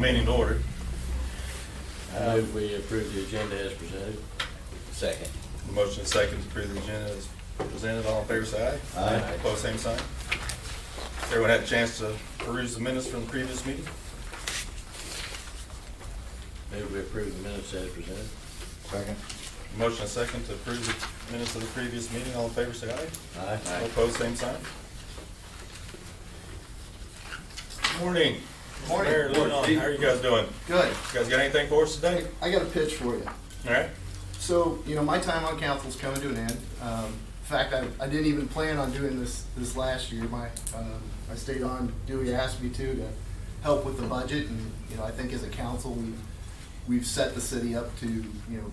Meeting to order. I move we approve the agenda as presented. Second. Motion is second to approve the agenda as presented. All in favor, say aye. Aye. Opposed, same sign. Everyone had a chance to peruse the minutes from the previous meeting? Move we approve the minutes as presented. Second. Motion is second to approve the minutes of the previous meeting. All in favor, say aye. Aye. Opposed, same sign. Morning. Morning. Mayor, Leon, how are you guys doing? Good. You guys got anything for us today? I got a pitch for you. All right. So, my time on council's coming to an end. In fact, I didn't even plan on doing this last year. I stayed on, Dewey asked me to help with the budget, and, I think as a council, we've set the city up to,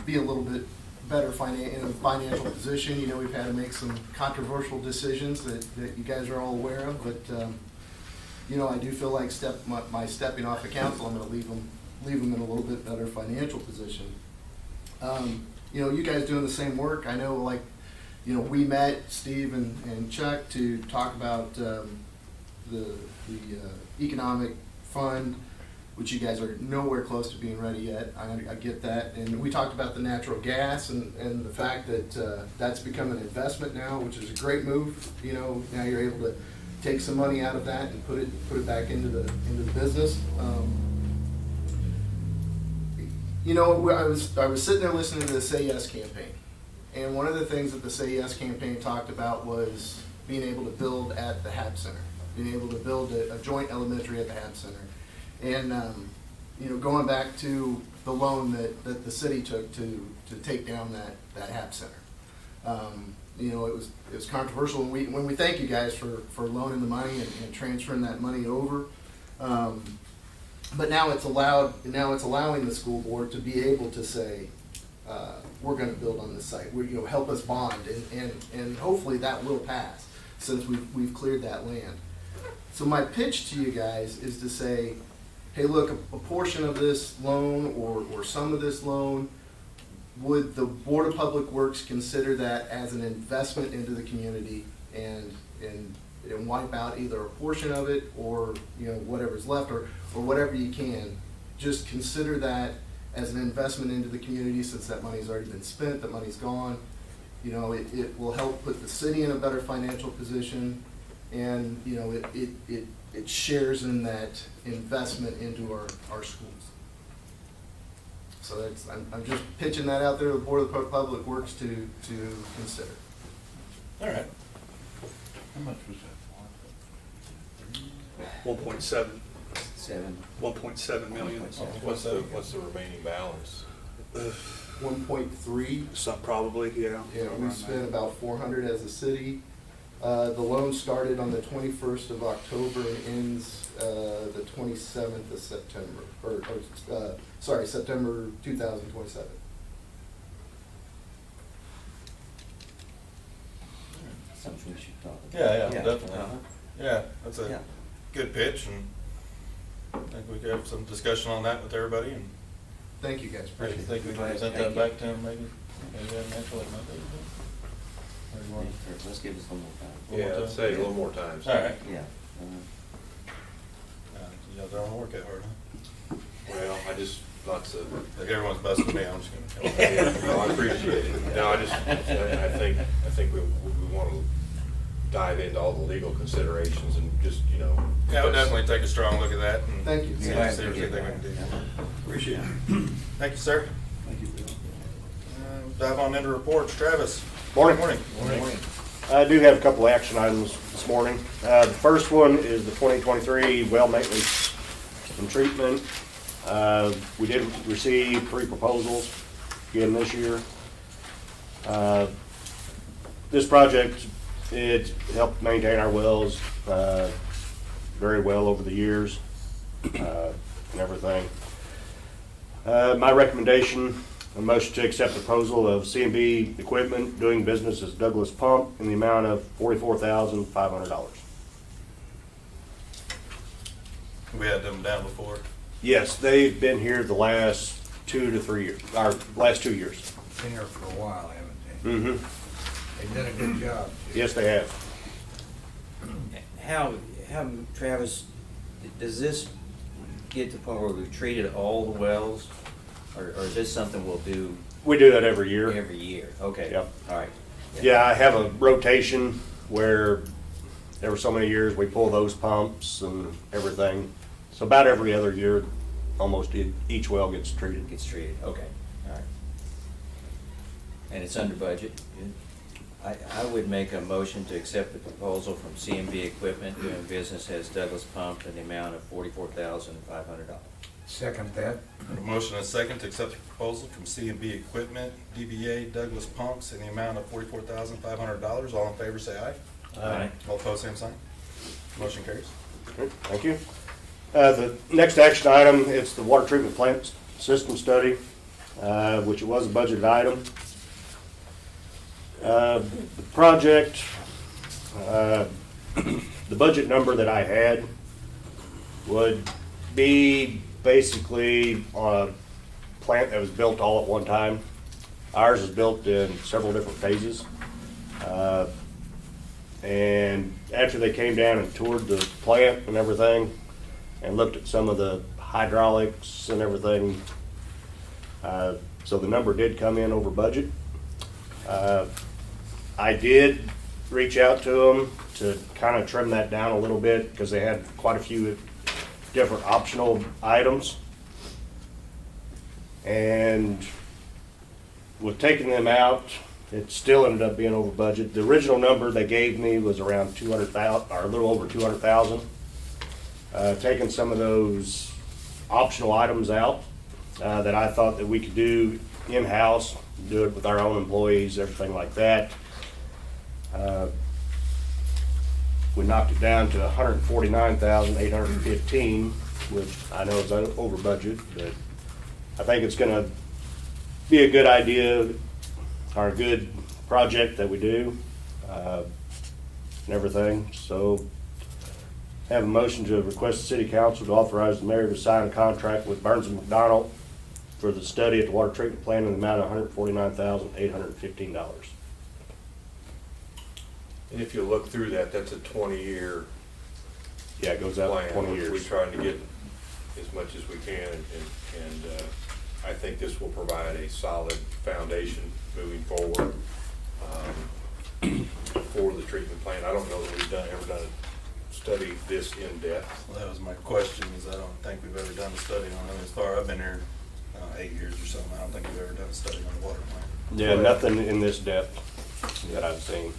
be a little bit better in a financial position. We've had to make some controversial decisions that you guys are all aware of, but, I do feel like my stepping off the council, I'm gonna leave them in a little bit better financial position. You guys doing the same work. I know, we met, Steve and Chuck, to talk about the economic fund, which you guys are nowhere close to being ready yet. I get that. And we talked about the natural gas and the fact that that's become an investment now, which is a great move. Now you're able to take some money out of that and put it back into the business. I was sitting there listening to the Say Yes campaign, and one of the things that the Say Yes campaign talked about was being able to build at the HAP Center, being able to build a joint elementary at the HAP Center, and going back to the loan that the city took to take down that HAP Center. It was controversial, and when we thank you guys for loaning the money and transferring that money over. But now it's allowing the school board to be able to say, we're going to build on this site. Help us bond, and hopefully that will pass since we've cleared that land. So my pitch to you guys is to say, hey, look, a portion of this loan or some of this loan, would the Board of Public Works consider that as an investment into the community and wipe out either a portion of it or whatever's left or whatever you can? Just consider that as an investment into the community, since that money's already been spent, that money's gone. It will help put the city in a better financial position, and it shares in that investment into our schools. So I'm just pitching that out there to the Board of Public Works to consider. All right. How much was that? 1.7 million. What's What's the remaining balance? 1.3. Some probably, yeah. Yeah, we spent about 400 as a city. The loan started on the 21st of October and ends the 27th of September, September 2027. Something we should talk about. Yeah, definitely. Uh-huh. Yeah, that's a Yeah. good pitch, and I think we could have some discussion on that with everybody, and Thank you guys. I Appreciate think we it. can present that back to him maybe. Maybe that naturally might be. Or you want- Let's give us a little more time. One more Yeah, time? I'd say a little more time. All right. Yeah. You guys don't work that hard, huh? Well, I just, lots of, Like everyone's busting me, I'm just gonna. yeah, no, I appreciate it. No, I think we want to dive into all the legal considerations and just, Yeah, we'll definitely take a strong look at that. And Thank you. See if there's anything we can do. Appreciate it. Thank you, sir. Thank you, Bill. Dive on into reports. Travis. Morning. Morning. I do have a couple action items this morning. The first one is the 2023 well maintenance and treatment. We did receive 3 proposals again this year. This project, it helped maintain our wells very well over the years and everything. My recommendation, a motion to accept the proposal of C&B Equipment doing business as Douglas Pump in the amount of $44,500. We had them down before. Yes, they've been here the last 2 to 3 years, or last 2 years. Been here for a while, haven't they? Mm-hmm. They've done a good job. Yes, they have. How, Travis, does this get to the point where we've treated all the wells? Or is this something we'll do We do that every year. every year? Okay. Yep. All right. Yeah, I have a rotation where every so many years we pull those pumps and everything. So about every other year, almost each well gets treated. Gets treated, okay, all right. And it's under budget? Good. I would make a motion to accept the proposal from CMB Equipment doing business as Douglas Pump in the amount of $44,500. Second that. A motion and a second to accept the proposal from C&B Equipment, DBA Douglas Pumps in the amount of $44,500. All in favor, say aye. Aye. All opposed, same sign. Motion carries. Okay, thank you. The next action item, it's the water treatment plant system study, which it was a budgeted item. The project, the budget number that I had would be basically on a plant that was built all at one time. Ours is built in several different phases. And after they came down and toured the plant and everything, and looked at some of the hydraulics and everything, so the number did come in over budget. I did reach out to them to kind of trim that down a little bit, because they had quite a few different optional items. And with taking them out, it still ended up being over budget. The original number they gave me was around 200,000, or a little over 200,000. Taking some of those optional items out that I thought that we could do in-house, do it with our own employees, everything like that. We knocked it down to 149,815, which I know is over budget, but I think it's gonna be a good idea, or a good project that we do, and everything. So have a motion to request the city council to authorize the mayor to sign a contract with Burns and McDonnell for the study at the water treatment plant in the amount of $149,815. And if you look through that, that's a 20-year Yeah, it goes out plan. 20 which years. We're trying to get as much as we can, and I think this will provide a solid foundation moving forward for the treatment plant. I don't know that we've ever done a study this in-depth. Well, that was my question, is I don't think we've ever done a study on it. As far, I've been here 8 years or something, I don't think we've ever done a study on the water plant. Yeah, nothing in this depth that I've seen.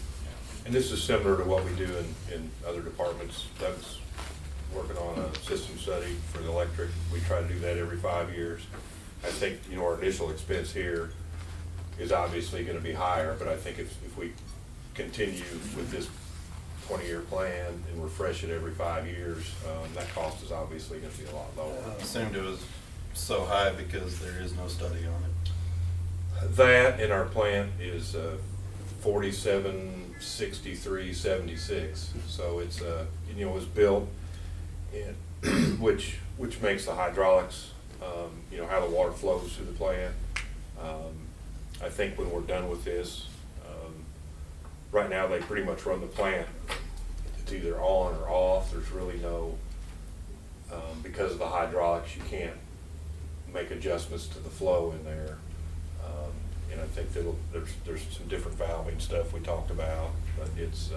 And this is similar to what we do in other departments. Doug's working on a system study for the electric. We try to do that every 5 years. I think, our initial expense here is obviously gonna be higher, but I think if we continue with this 20-year plan and refresh it every 5 years, that cost is obviously gonna be a lot lower. I assumed it was so high because there is no study on it. That in our plant is 4763.76. So it's it was built in which makes the hydraulics, how the water flows through the plant. I think when we're done with this, right now they pretty much run the plant. It's either on or off. There's really no, because of the hydraulics, you can't make adjustments to the flow in there. And I think there's some different valving stuff we talked about, but it's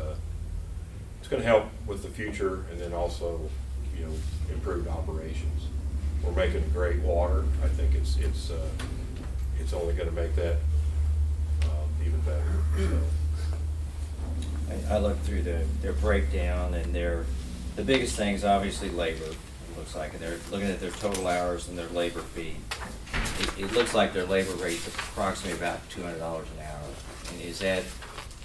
going to help with the future, and then also, improved operations. We're making great water. I think it's only going to make that even better. So. I looked through their breakdown, and the biggest thing is obviously labor, it looks like, and they're looking at their total hours and their labor fee. It looks like their labor rate's approximately about $200 an hour. And is that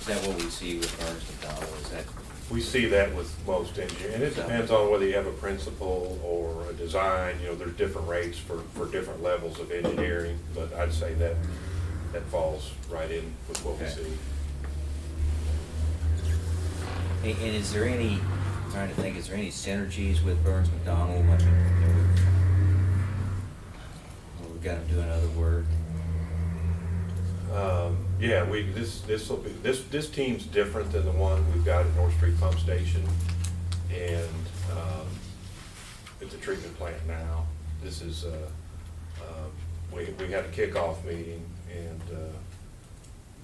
what we see with Burns McDonnell? Is that? We see that with most engineers, and it depends on whether you have a principal or a design. There's different rates for different levels of engineering, but I'd say that falls right in with what we Okay. see. And is there any, I'm trying to think, is there any synergies with Burns McDonnell? I mean, we've got them doing other work. Yeah, this team's different than the one we've got at North Street Pump Station, and at the treatment plant now. This is, we had a kickoff meeting, and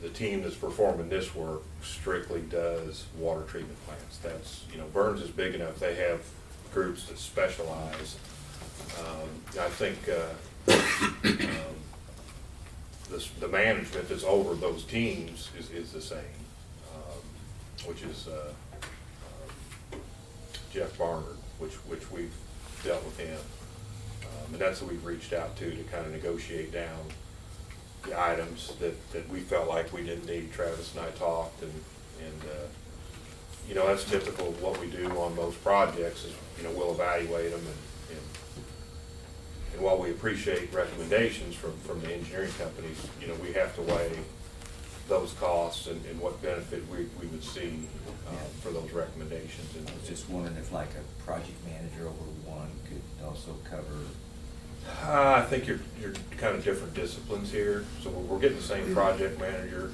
the team that's performing this work strictly does water treatment plants. That's, Burns is big enough, they have groups that specialize. I think the management that's over those teams is the same, which is Jeff Barnard, which we've dealt with him. And that's who we've reached out to kind of negotiate down the items that we felt like we didn't need. Travis and I talked, and that's typical of what we do on most projects is, we'll evaluate them, and while we appreciate recommendations from the engineering companies, we have to weigh those costs and what benefit we would see for those recommendations. And I was just wondering if like a project manager over one could also cover. I think you're kind of different disciplines here. So we're getting the same project manager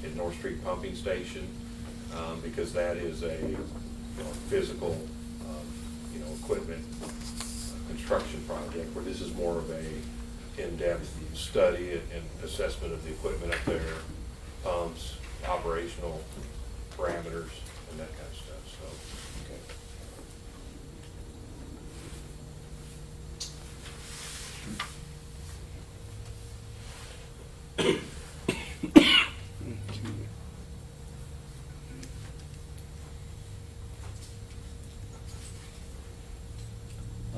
at North Street Pumping Station, because that is a physical, equipment construction project, where this is more of a in-depth study and assessment of the equipment up there, pumps, operational parameters, and that kind of stuff. So. Okay.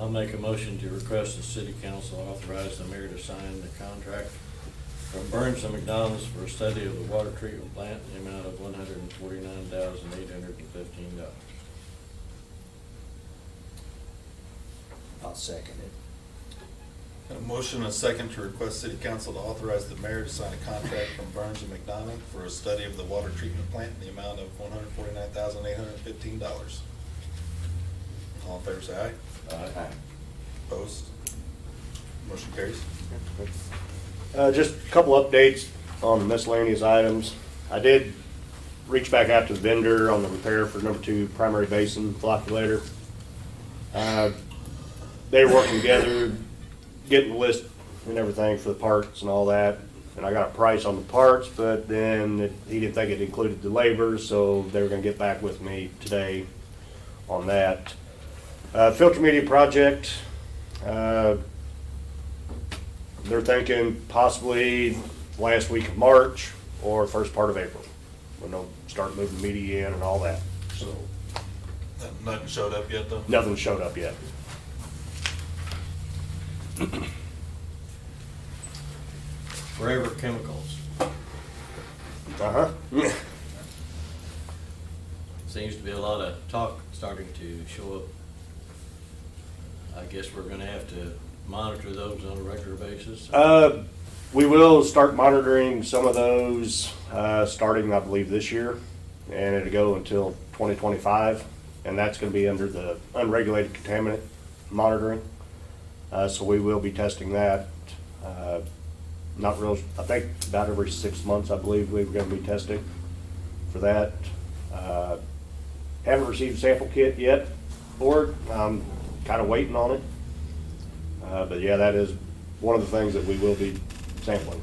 I'll make a motion to request the city council authorize the mayor to sign the contract from Burns and McDonald's for a study of the water treatment plant in the amount of $149,815. I'll second it. Got a motion and a second to request city council to authorize the mayor to sign a contract from Burns and McDonald for a study of the water treatment plant in the amount of $149,815. All in favor, say aye. Aye. Opposed? Motion carries. Just a couple updates on the miscellaneous items. I did reach back out to the vendor on the repair for number 2 primary basin flocculator. They were working together, getting the list and everything for the parts and all that. And I got a price on the parts, but then he didn't think it included the labor, so they were gonna get back with me today on that. Filter media project, they're thinking possibly last week of March or first part of April, when they'll start moving media in and all that, so. Nothing showed up yet, though? Nothing showed up yet. Forever Chemicals. Uh-huh. Seems to be a lot of talk starting to show up. I guess we're gonna have to monitor those on a regular basis. We will start monitoring some of those, starting, I believe, this year, and it'll go until 2025, and that's gonna be under the unregulated contaminant monitoring. So we will be testing that. Not real, I think about every 6 months, I believe we're gonna be testing for that. Haven't received a sample kit yet for it. I'm kinda waiting on it. But yeah, that is one of the things that we will be sampling.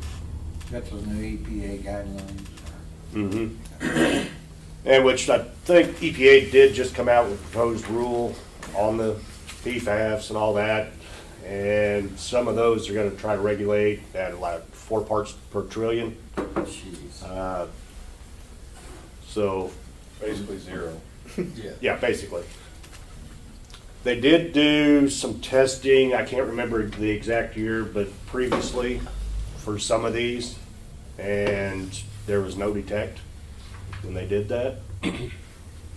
That's those new EPA guidelines. Mm-hmm. And which I think EPA did just come out with a proposed rule on the PFAS and all that. And some of those are gonna try to regulate at like 4 parts per trillion. Jeez. So, Basically zero. yeah, basically. They did do some testing, I can't remember the exact year, but previously for some of these, and there was no detect when they did that.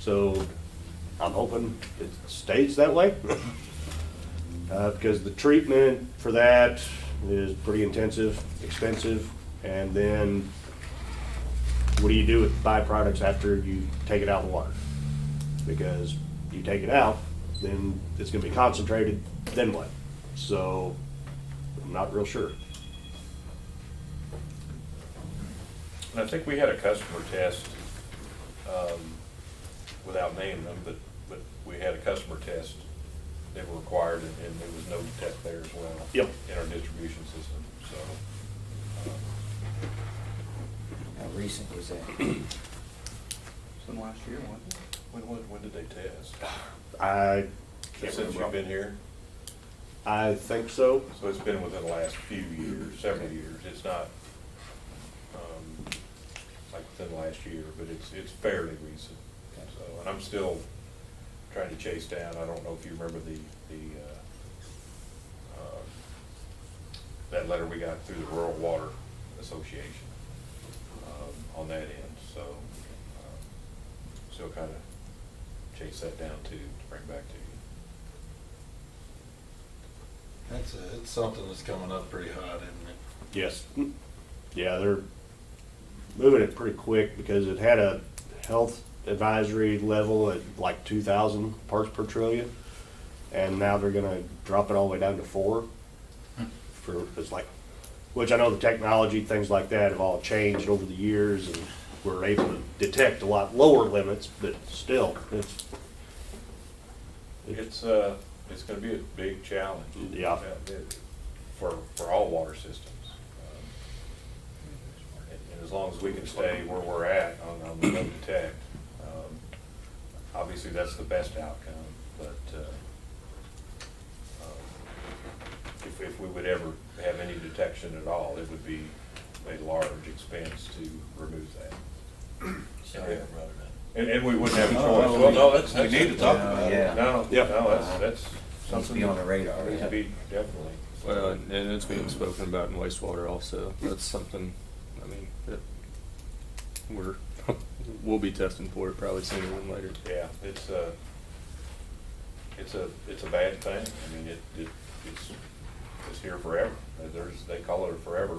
So I'm hoping it stays that way. Because the treatment for that is pretty intensive, expensive, and then what do you do with byproducts after you take it out of the water? Because you take it out, then it's gonna be concentrated, then what? So, I'm not real sure. And I think we had a customer test, without naming them, but we had a customer test they were required, and there was no detect there as well. Yep. In our distribution system, so. How recent was that? Some last year, wasn't it? When did they test? I can't Since remember. you've been here? I think so. So it's been within the last few years, several years. It's not, like within the last year, but it's fairly recent. So, and I'm still trying to chase down, I don't know if you remember that letter we got through the Rural Water Association, on that end, so, still kind of chase that down too, to bring back to you. It's something that's coming up pretty hot, isn't it? Yes. Yeah, they're moving it pretty quick because it had a health advisory level at like 2,000 parts per trillion. And now they're gonna drop it all the way down to 4. It's like, which I know the technology, things like that have all changed over the years, and we're able to detect a lot lower limits, but still, It's gonna be a big challenge. Yeah. For all water systems. And as long as we can stay where we're at on the no detect, obviously that's the best outcome, but, if we would ever have any detection at all, it would be a large expense to remove that. Sorry I brought it up. And we wouldn't have a choice. No, Well, no, that's. we need to talk about it. Yeah. No, Yeah. no, that's Needs to something. be on the radar, Needs to yeah. be, definitely. Well, and it's being spoken about in wastewater also. That's something, I mean, that we'll be testing for it probably sooner than later. Yeah, it's a bad thing. I mean, it's here forever. They call it a forever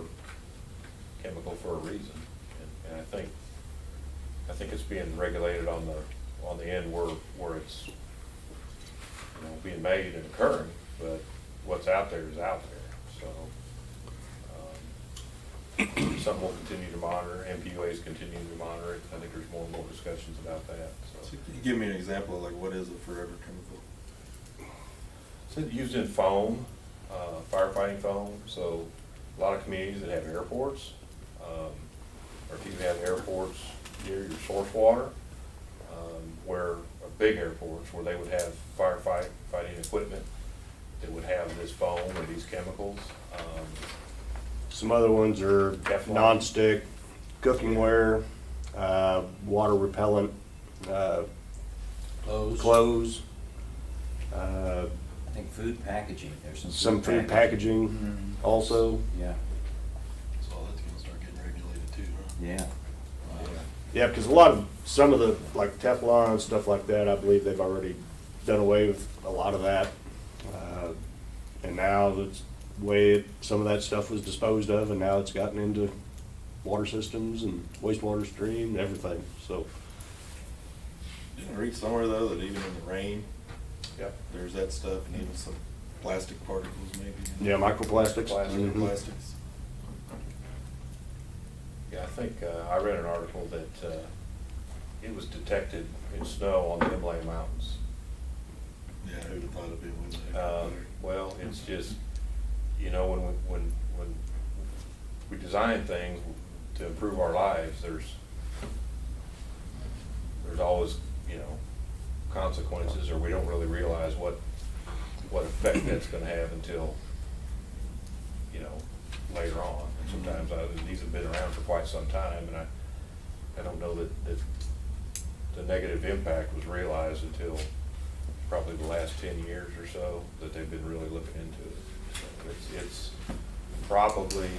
chemical for a reason. And I think it's being regulated on the end where it's, being made and occurring, but what's out there is out there, so. Something we'll continue to monitor, MPUA's continuing to monitor it. I think there's more and more discussions about that, So so. can you give me an example of like what is a forever chemical? It's used in foam, firefighting foam, so a lot of communities that have airports, or if you have airports near your source water, where big airports, where they would have firefighting equipment that would have this foam or these chemicals. some other ones are Teflon. non-stick, cooking ware, water repellent, clothes, I think food packaging, there's some food packaging also. Yeah, So that's gonna start getting regulated too, huh? yeah. Yeah, because a lot of, some of the, like Teflon and stuff like that, I believe they've already done away with a lot of that. And now that's the way some of that stuff was disposed of, and now it's gotten into water systems and wastewater stream and everything, so. Didn't I read somewhere though that even in the rain, Yep. there's that stuff and even some plastic particles maybe? Yeah, microplastics. Plastic. Mhm. Plastics. Yeah, I think, I read an article that, it was detected in snow on the Himalaya Mountains. Yeah, who'd have thought it'd be a little bit. Well, it's just, when we design things to improve our lives, there's always, consequences, or we don't really realize what effect that's gonna have until, later on. And sometimes these have been around for quite some time, and I don't know that the negative impact was realized until probably the last 10 years or so that they've been really looking into it. So it's probably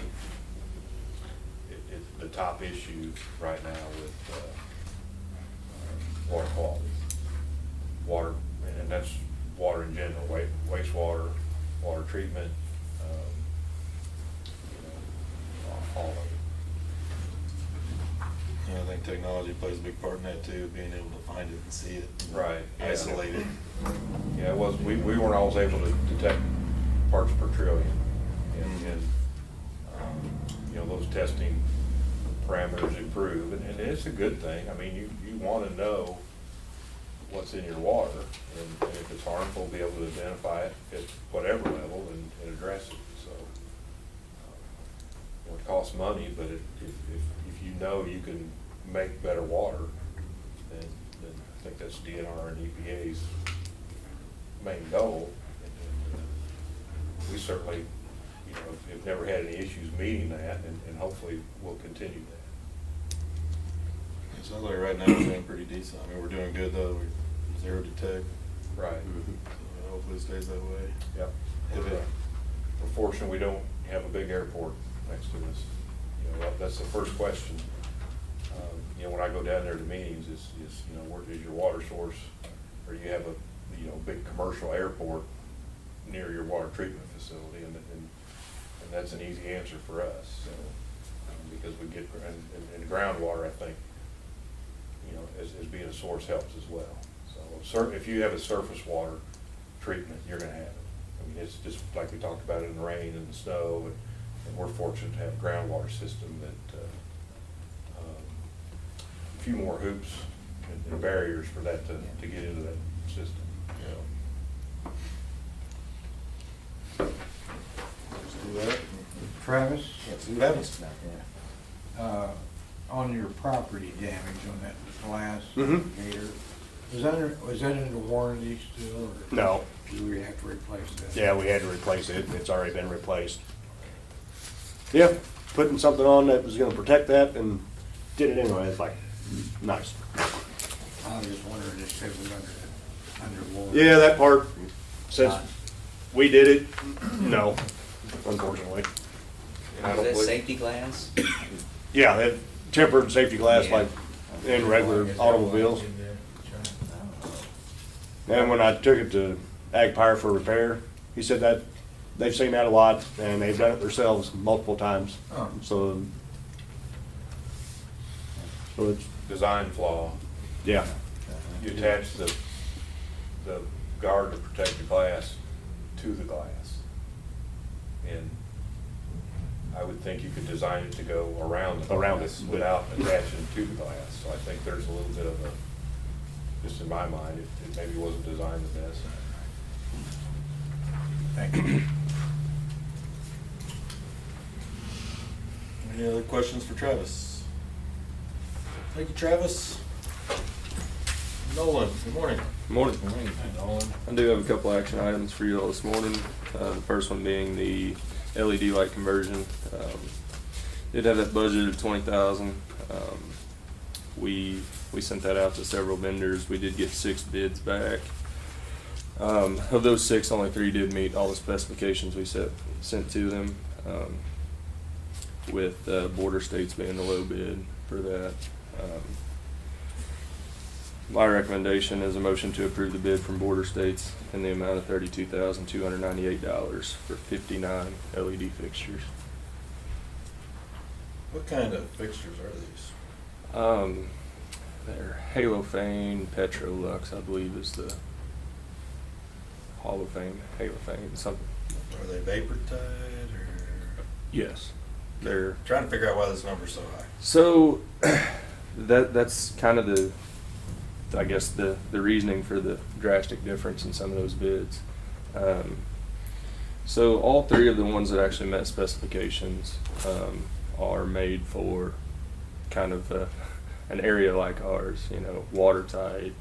the top issue right now with water quality. Water, and that's water in general, wastewater, water treatment, all of it. I think technology plays a big part in that too, being able to find it and see it. Right, yeah. Isolate it. Yeah, it was, we weren't always able to detect parts per trillion. And those testing parameters improve, and it's a good thing. I mean, you want to know what's in your water, and if it's harmful, be able to identify it at whatever level and address it, so. It costs money, but if you know you can make better water, then I think that's DNR and EPA's main goal. And we certainly, have never had any issues meeting that, and hopefully we'll continue that. It sounds like right now we're doing pretty decent. I mean, we're doing good though. We're zero detect. Right. So hopefully it stays that way. Yep. We're fortunate we don't have a big airport next to us. That's the first question. When I go down there to meetings, is where is your water source? Or you have a, big commercial airport near your water treatment facility, and that's an easy answer for us, so, because we get, and groundwater, I think, as being a source helps as well. So if you have a surface water treatment, you're gonna have it. I mean, it's just like we talked about in the rain and the snow, and we're fortunate to have a groundwater system that, a few more hoops and barriers for that to get into that system. Let's do that. Travis, See what happens. on your property damage on that glass Mhm. gator, was that under warranty still, or? No. Do we have to replace that? Yeah, we had to replace it. It's already been replaced. Yeah, putting something on that was gonna protect that and did it anyway. It's like, nice. I was just wondering, if it was under warranty. Yeah, that part, since we did it, no, unfortunately. And I Is don't that believe- safety glass? Yeah, they have tempered safety glass Yeah. like in regular automobiles. Oh. And when I took it to Ag Power for repair, he said that they've seen that a lot and they've done it themselves multiple times. Oh. So it's, Design flaw. yeah. You attach the guard to protect the glass to the glass. And I would think you could design it to go around the glass it. without attaching to the glass. So I think there's a little bit of a, just in my mind, it maybe wasn't designed the best. Thank you. Any other questions for Travis? Thank you, Travis. Nolan, good morning. Morning. Hi, Nolan. I do have a couple action items for you all this morning. The first one being the LED light conversion. Did have that budgeted of 20,000. We sent that out to several vendors. We did get 6 bids back. Of those 6, only 3 did meet all the specifications we sent to them. With Border States being the low bid for that. My recommendation is a motion to approve the bid from Border States in the amount of $32,298 for 59 LED fixtures. What kind of fixtures are these? They're Halofane, Petrolux, I believe is the Halofane, something. Are they vapor tied or? Yes, they're. Trying to figure out why this number's so high. So that's kind of the reasoning for the drastic difference in some of those bids. So all 3 of the ones that actually met specifications are made for kind of an area like ours, watertight,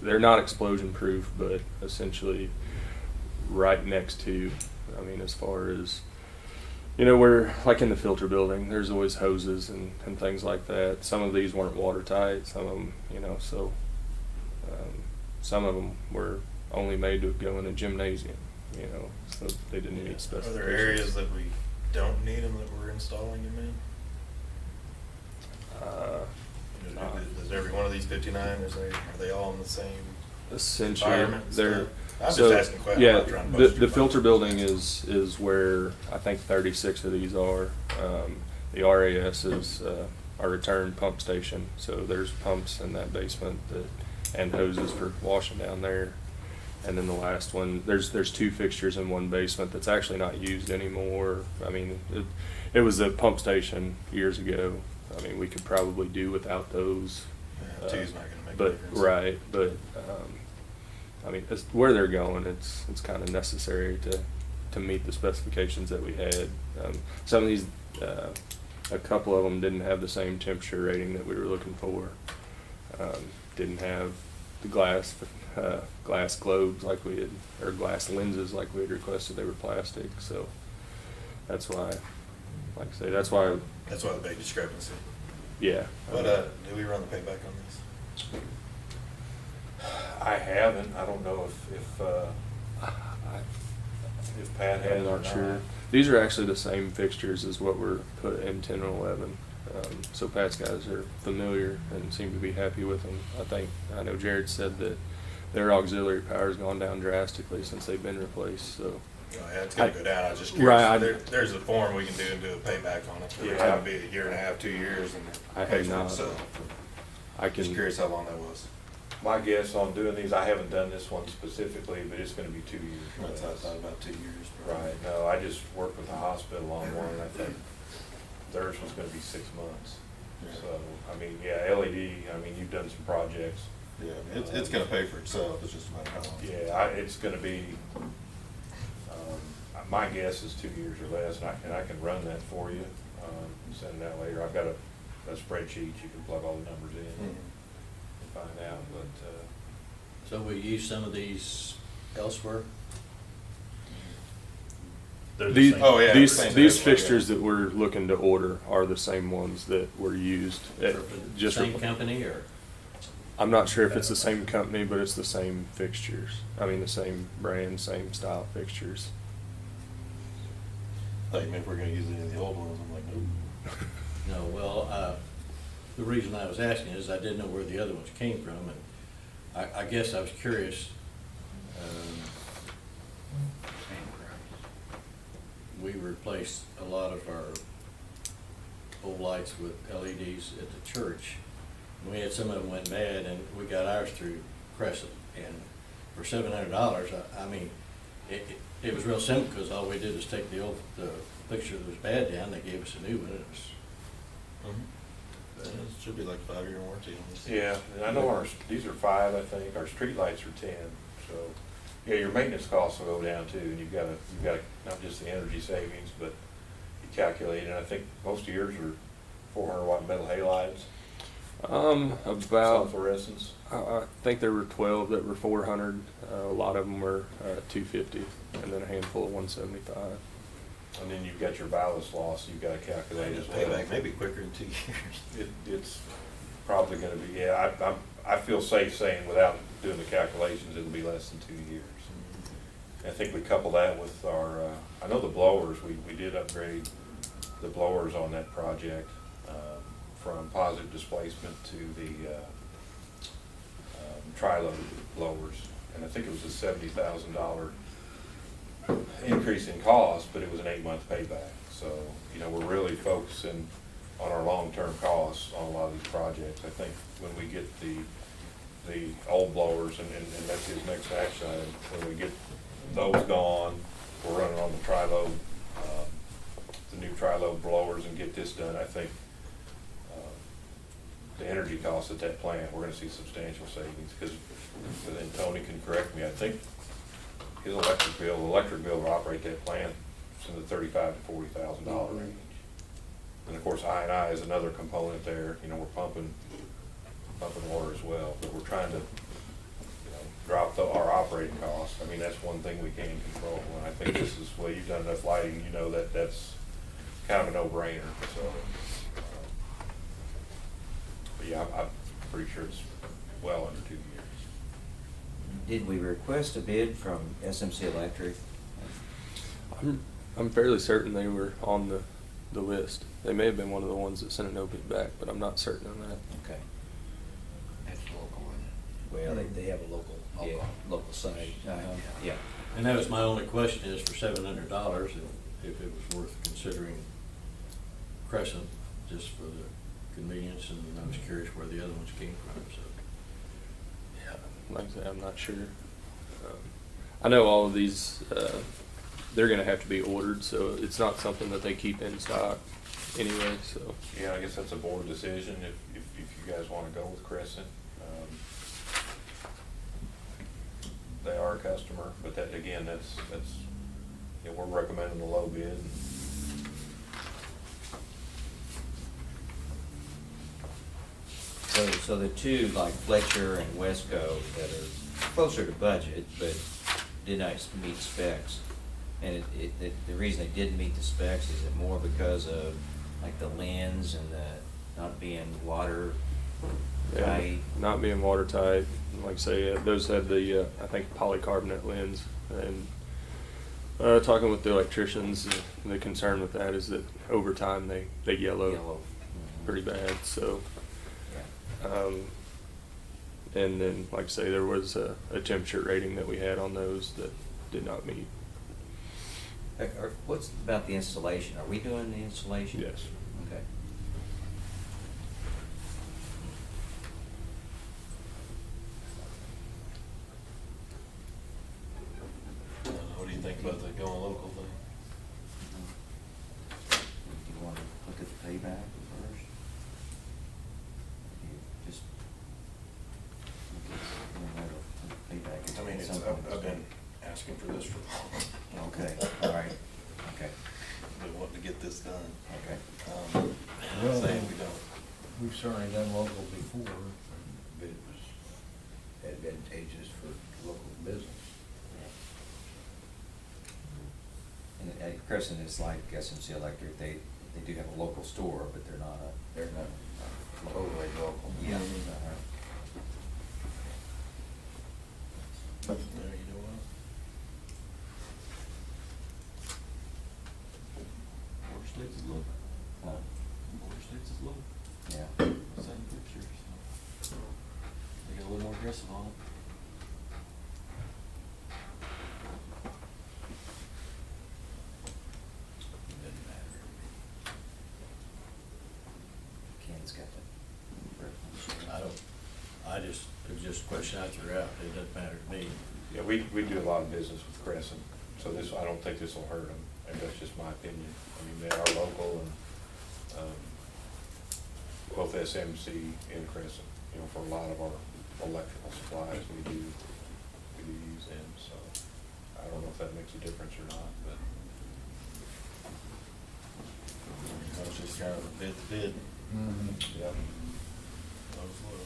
they're not explosion proof, but essentially right next to, as far as, we're like in the filter building, there's always hoses and things like that. Some of these weren't watertight, some of them, some of them were only made to go in a gymnasium, so they didn't meet Are specifications. there areas that we don't need them that we're installing them in? Is every one of these 59, are they all in the same Essentially, environment and they're. stuff? I'm so, just asking questions. yeah, I'm not trying to the bust your filter bubble. building is where I think 36 of these are. The RAS is our return pump station, so there's pumps in that basement and hoses for washing down there. And then the last one, there's 2 fixtures in one basement that's actually not used anymore. It was a pump station years ago. We could probably do without those Yeah, two's not gonna make a But, difference. right, but, I mean, it's where they're going, it's kind of necessary to meet the specifications that we had. Some of these, a couple of them didn't have the same temperature rating that we were looking for. Didn't have the glass globes like we had, or glass lenses like we had requested. They were plastic, so that's why, like I say, that's why, That's why the big discrepancy. yeah. But, do we run the payback on this? I haven't, I don't know if Pat has I'm or not sure. These are actually the same fixtures as what were put in 10 and 11. So Pat's guys are familiar and seem to be happy with them. I know Jared said that their auxiliary power's gone down drastically since they've been replaced, so. Oh, yeah, it's gonna go down. I was just Right, curious. There's a form we can do and do a payback on it. It's Yeah. gonna be a year and a half, 2 years, and I it pays have for not. itself. I Just can, curious how long that was. My guess on doing these, I haven't done this one specifically, but it's gonna be 2 years. That's what I thought, about 2 years. probably. Right, no, I just worked with the hospital on one, and I think theirs was gonna be 6 months. Yeah. So, I mean, yeah, LED, I mean, you've done some projects. Yeah, I mean, it's gonna pay for itself. It's just a matter of how long. Yeah, it's gonna be, my guess is 2 years or less, and I can run that for you, and send that later. I've got a spreadsheet, you can plug all the numbers in Mhm. and find out, but, So we use some of these elsewhere? these, Oh, yeah, these, same these thing, yeah. fixtures that we're looking to order are the same ones that were used. at just Same company or? I'm not sure if it's the same company, but it's the same fixtures. I mean, the same brand, same style fixtures. I thought you meant if we're gonna use any of the old ones. I'm like, nope. No, well, the reason I was asking is I didn't know where the other ones came from, and I guess I was curious. We replaced a lot of our old lights with LEDs at the church. We had some of them went bad, and we got ours through Crescent, and for $700, I mean, it was real simple, because all we did was take the picture that was bad down, they gave us a new one, and it was. It should be like 5-year warranty on this. yeah, and I know these are 5, I think, our street lights are 10, so, yeah, your maintenance costs will go down too, and you've got not just the energy savings, but you calculate, and I think most of yours are 400-watt metal halides. About, Fluorescents. I think there were 12 that were 400. A lot of them were 250, and then a handful of 175. And then you've got your ballast loss you've got to calculate as well. Payback maybe quicker than 2 years. It's probably gonna be, yeah, I feel safe saying without doing the calculations, it'll be less than 2 years. I think we couple that with our, I know the blowers, we did upgrade the blowers on that project, from positive displacement to the, tri-load blowers. And I think it was a $70,000 increase in cost, but it was an 8-month payback. So, you know, we're really focusing on our long-term costs on a lot of these projects. I think when we get the old blowers, and that's his next action item, when we get those gone, we're running on the tri-load, the new tri-load blowers, and get this done, I think the energy costs at that plant, we're gonna see substantial savings, because then Tony can correct me, I think his electric bill to operate that plant is in the $35,000 to $40,000 range. And of course, I&I is another component there, you know, we're pumping water as well, but we're trying to, you know, drop our operating costs. I mean, that's one thing we can control, and I think this is, well, you've done enough lighting, you know that's kind of a no-brainer, so. But yeah, I'm pretty sure it's well under 2 years. Did we request a bid from SMC Electric? I'm fairly certain they were on the list. They may have been one of the ones that sent a no bid back, but I'm not certain on that. Okay. That's local, isn't Well, they have a local, yeah, local site. Yeah. And that was my only question, is for $700, if it was worth considering Crescent, just for the convenience, and I was curious where the other ones came from, so. Yeah, like I said, I'm not sure. I know all of these, they're gonna have to be ordered, so it's not something that they keep in stock. anyway, so. Yeah, I guess that's a board decision if you guys wanna go with Crescent. They are a customer, but that, again, that's, you know, we're recommending the low bid. So the two, like Fletcher and Wesco, that are closer to budget, but did not meet specs. And the reason they didn't meet the specs, is it more because of like the lens and the not being water Yeah, tight? not being watertight, like I say, those had the, I think polycarbonate lens, and, talking with the electricians, the concern with that is that over time they yellow Yellow. pretty bad, so. Yeah. And then, like I say, there was a temperature rating that we had on those that did not meet. What's about the installation? Are we doing the installation? Yes. Okay. What do you think about the going local thing? Do you want to look at the payback first? You just look at the payback. I mean, At some point. I've been asking for this for long. Okay, all right, okay, We want to get this done. okay. Well, Saying we don't. We've certainly done local before, but it was advantageous for local business. And at Crescent, it's like SMC Electric, they do have a local store, but they're not They're not totally local. yeah. There, you know what? Border States is low. Border States is low. Yeah. Same picture, so. They get a little more aggressive on it. Doesn't matter. Ken's got the. I don't, it's just a question I threw out, it doesn't matter to me. Yeah, we do a lot of business with Crescent, so this, I don't think this will hurt them, and that's just my opinion. I mean, they are local and, both SMC and Crescent, you know, for a lot of our electrical supplies, we do use them, so I don't know if that makes a difference or not, but. That was just kind of a bid to bid. Mm-hmm. Yeah. That was low.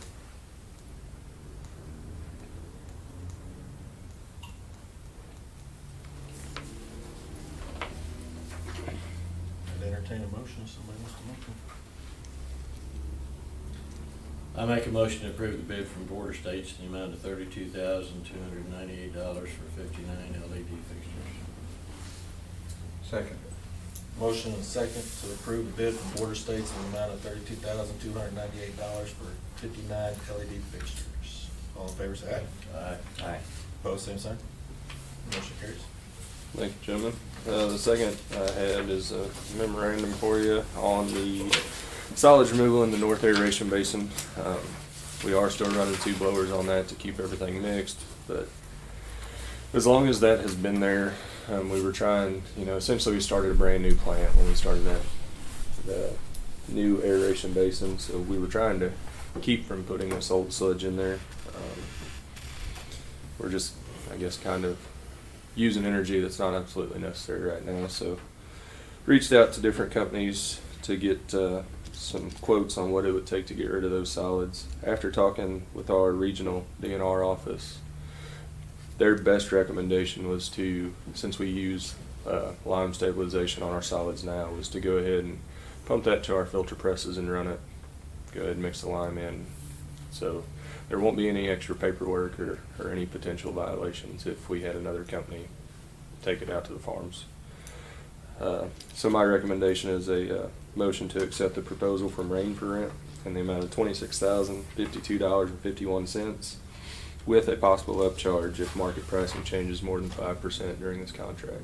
I'd entertain a motion if somebody wants to make one. I make a motion to approve the bid from Border States in the amount of $32,298 for 59 LED fixtures. Second. Motion and second to approve the bid from Border States in the amount of $32,298 for 59 LED fixtures. All in favor, say aye. Aye. Aye. Opposed, same sign. Motion carries. Thank you, gentlemen. The second I had is a memorandum for you on the solids removal in the north aeration basin. We are still running 2 blowers on that to keep everything mixed, but as long as that has been there, we were trying, essentially we started a brand new plant when we started the new aeration basin, so we were trying to keep from putting this old sludge in there. We're just, I guess, kind of using energy that's not absolutely necessary right now, so reached out to different companies to get some quotes on what it would take to get rid of those solids. After talking with our regional DNR office, their best recommendation was to, since we use lime stabilization on our solids now, was to go ahead and pump that to our filter presses and run it. Go ahead and mix the lime in. So there won't be any extra paperwork or any potential violations if we had another company take it out to the farms. So my recommendation is a motion to accept the proposal from Rain for Rent in the amount of $26,052.51 with a possible upcharge if market pricing changes more than 5% during this contract.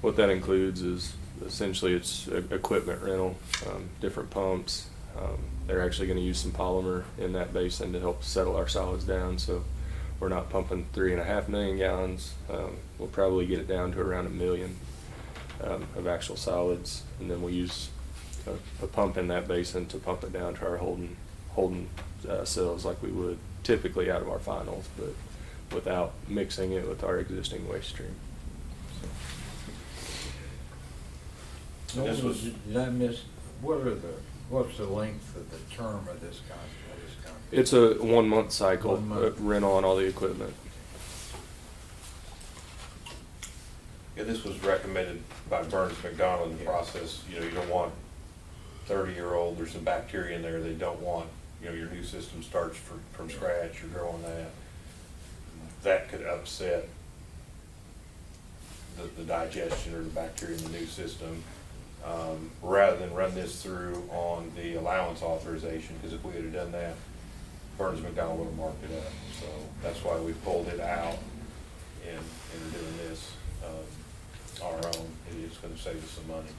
What that includes is essentially it's equipment rental, different pumps. They're actually going to use some polymer in that basin to help settle our solids down, so we're not pumping 3.5 million gallons. We'll probably get it down to around 1 million. of actual solids, and then we use a pump in that basin to pump it down to our holding cells like we would typically out of our finals, but without mixing it with our existing waste stream. This was, did I miss, what's the length of the term of this contract? It's a 1 month cycle, 1 month. rental on all the equipment. Yeah, this was recommended by Burns McDonald in the process. You know, you don't want 30-year-old, there's some bacteria in there they don't want. You know, your new system starts from scratch, you're growing that. That could upset the digestion or the bacteria in the new system. Rather than run this through on the allowance authorization, because if we had done that, Burns McDonald would have marked it up. So that's why we pulled it out and are doing this our own. It's gonna save us some money.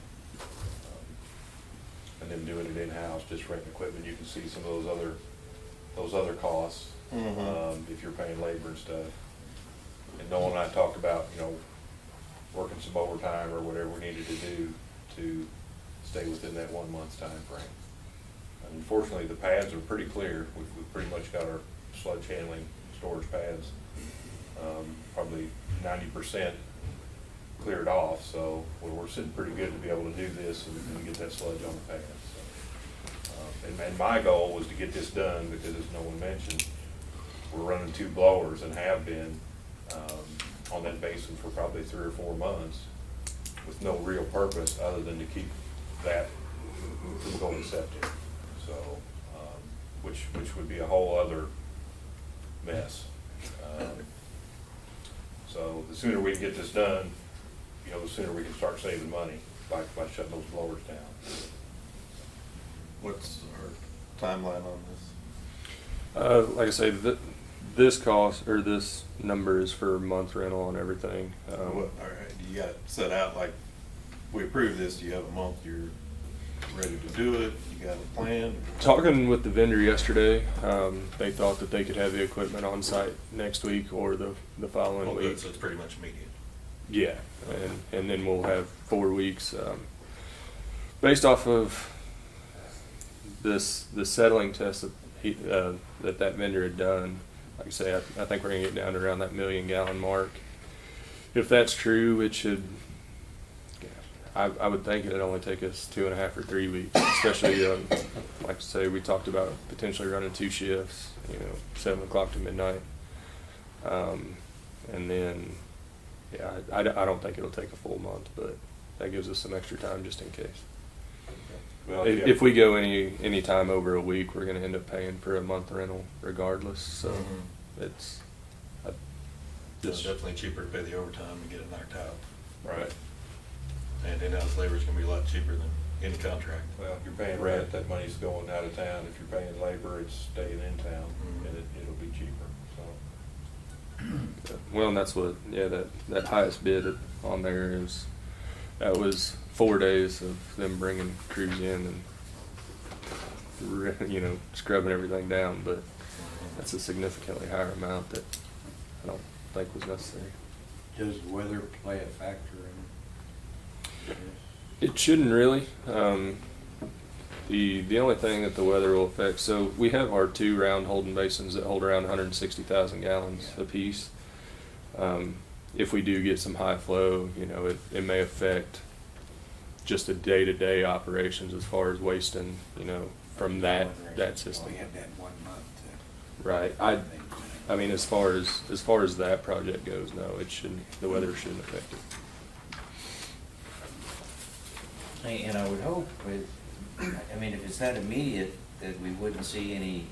And then doing it in-house, just renting equipment, you can see some of those other costs, if you're paying labor and stuff. And Noel and I talked about, you know, working some overtime or whatever we needed to do to stay within that 1 month's time frame. Unfortunately, the pads are pretty clear. We've pretty much got our sludge handling storage pads, probably 90% cleared off, so we're sitting pretty good to be able to do this and get that sludge on the pads. So, and my goal was to get this done because, as no one mentioned, we're running 2 blowers and have been on that basin for probably 3 or 4 months with no real purpose other than to keep that from going septic. So, which would be a whole other mess. So the sooner we can get this done, you know, the sooner we can start saving money by shutting those blowers down. What's our timeline on this? Like I say, this cost, or this number is for month rental and everything. All right, do you got it set out, like, we approve this, do you have a month you're ready to do it, you got a plan? Talking with the vendor yesterday, they thought that they could have the equipment on site next week or the following Oh, week. good, so it's pretty much immediate. Yeah, and then we'll have 4 weeks, based off of the settling test that vendor had done. Like I say, I think we're gonna get down to around that 1 million gallon mark. If that's true, it should, I would think it'd only take us 2.5 or 3 weeks, especially, like I say, we talked about potentially running 2 shifts, 7 o'clock to midnight. And then, yeah, I don't think it'll take a full month, but that gives us some extra time just in case. Well, If we go any time over a week, we're gonna end up paying for a month rental regardless, so it's, It's definitely cheaper to pay the overtime and get it knocked out. Right. And in-house labor is gonna be a lot cheaper than any contract. Well, if you're paying rent, that money's going out of town. If you're paying labor, it's staying in town, and it'll be cheaper, so. well, and that's what, yeah, that highest bid on there that was 4 days of them bringing crews in and, scrubbing everything down, but that's a significantly higher amount that I don't think was necessary. Does the weather play a factor in It shouldn't really. The only thing that the weather will affect, so we have our 2 round holding basins that hold around 160,000 gallons apiece. If we do get some high flow, it may affect just the day-to-day operations as far as wasting, from that system. We had that 1 month. Right. I mean, as far as that project goes, no, it shouldn't. The weather shouldn't affect it. And I would hope, if it's that immediate, that we wouldn't see any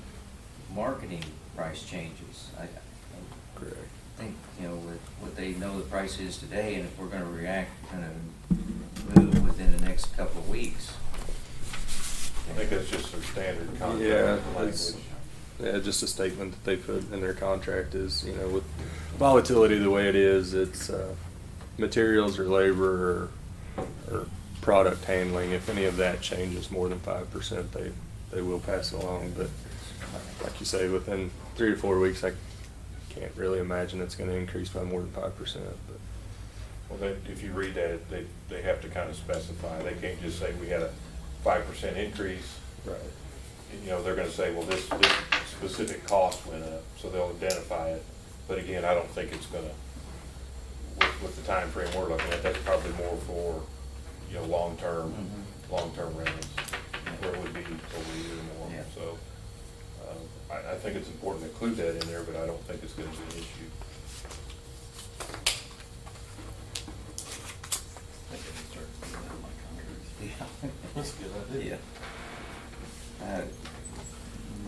marketing price changes. I Correct. think, with what they know the price is today, and if we're gonna react, move within the next couple of weeks. I think that's just their standard contract Yeah, language. Yeah, just a statement that they put in their contract is, with volatility the way it is, it's materials or labor or product handling. If any of that changes more than 5%, they will pass it along. But like you say, within 3 or 4 weeks, I can't really imagine it's going to increase by more than 5%. But Well, if you read that, they have to kind of specify. They can't just say we had a 5% increase. Right. You know, they're gonna say, well, this specific cost went up, so they'll identify it. But again, I don't think it's gonna, with the time frame we're looking at, that's probably more for, you know, long-term rentals, where it would be over a year or more. Yeah. So, I think it's important to include that in there, but I don't think it's gonna be an issue. That's a good idea. Yeah.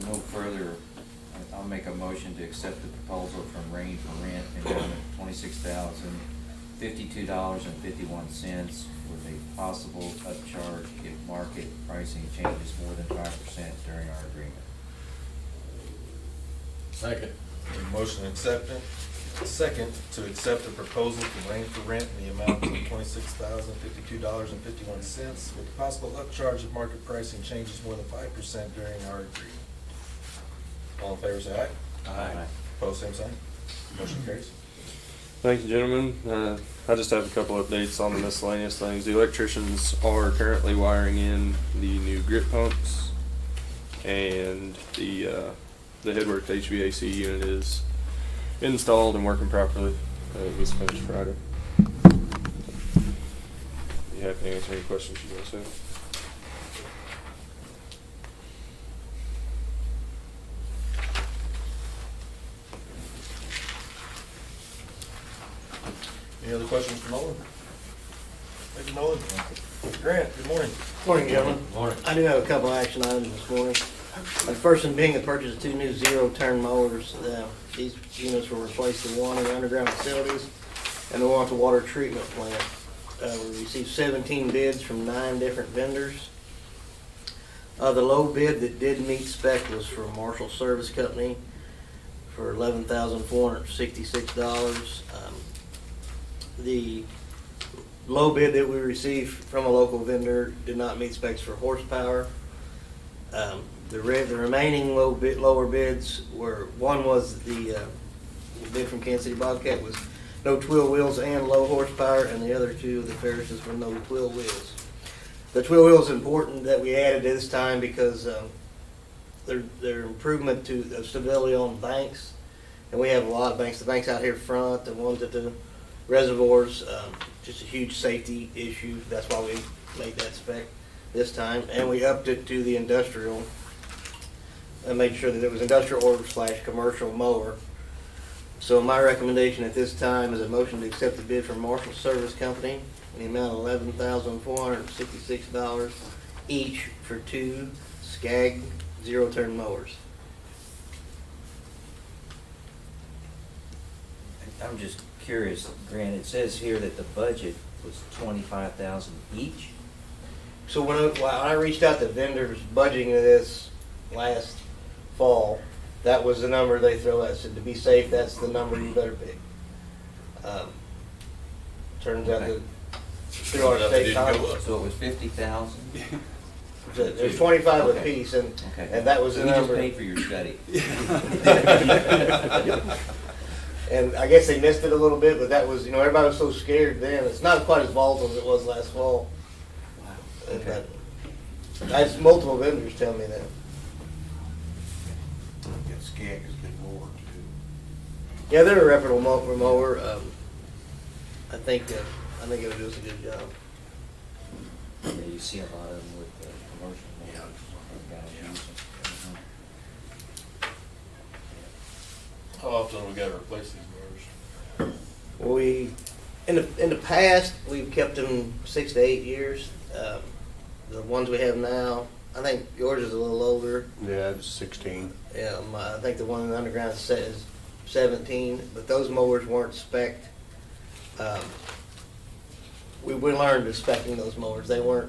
No further, I'll make a motion to accept the proposal from Rain for Rent in the amount of $26,052.51 with a possible upcharge if market pricing changes more than 5% during our agreement. Second. Motion accepted. Second, to accept the proposal from Rain for Rent in the amount of $26,052.51 with possible upcharge if market pricing changes more than 5% during our agreement. All in favor, say aye. Aye. Opposed, same sign. Motion carries. Thank you, gentlemen. I just have a couple updates on the miscellaneous things. The electricians are currently wiring in the new grit pumps, and the headwork HVAC unit is installed and working properly. It was finished Friday. You happy to answer any questions you guys have? Any other questions for Nolan? Thank you, Nolan. Grant, good morning. Morning, gentlemen. Morning. I do have a couple action items this morning. The first one being the purchase of 2 new zero-turn mowers. These units will replace the one in the underground facilities and the one at the water treatment plant. We received 17 bids from 9 different vendors. The low bid that did meet spec was from Marshall Service Company for $11,466. The low bid that we received from a local vendor did not meet specs for horsepower. The remaining lower bids were, one was the bid from Kansas City Bobcat was no twill wheels and low horsepower, and the other two of the Ferris's were no twill wheels. The twill wheel is important that we added this time because they're improvement to stability on banks, and we have a lot of banks. The banks out here front, the ones at the reservoirs, just a huge safety issue. That's why we made that spec this time, and we upped it to the industrial and made sure that it was industrial or / commercial mower. So my recommendation at this time is a motion to accept the bid from Marshall Service Company in the amount of $11,466 each for 2 Skag zero-turn mowers. I'm just curious, Grant, it says here that the budget was $25,000 each? So when I reached out to vendors budgeting this last fall, that was the number they threw at us. Said to be safe, that's the number you better pick. Turns out that through our state contract, So it was 50,000? there's 25 Okay. apiece, and Okay. and that was the We just number. paid for your study. And I guess they missed it a little bit, but that was, everybody was so scared then. It's not quite as volatile as it was last fall. Wow. And Okay. I had multiple vendors tell me that. That Skag is good mower too. Yeah, they're a reputable mower. I think it'll do us a good job. Yeah, you see a lot of them with commercial. Yeah. Guys use them. How often we gotta replace these mowers? We, in the past, we've kept them 6 to 8 years. The ones we have now, I think yours is a little older. Yeah, it's 16. Yeah, I think the one in the underground is 17, but those mowers weren't spec'd. We learned to spec'ing those mowers. They were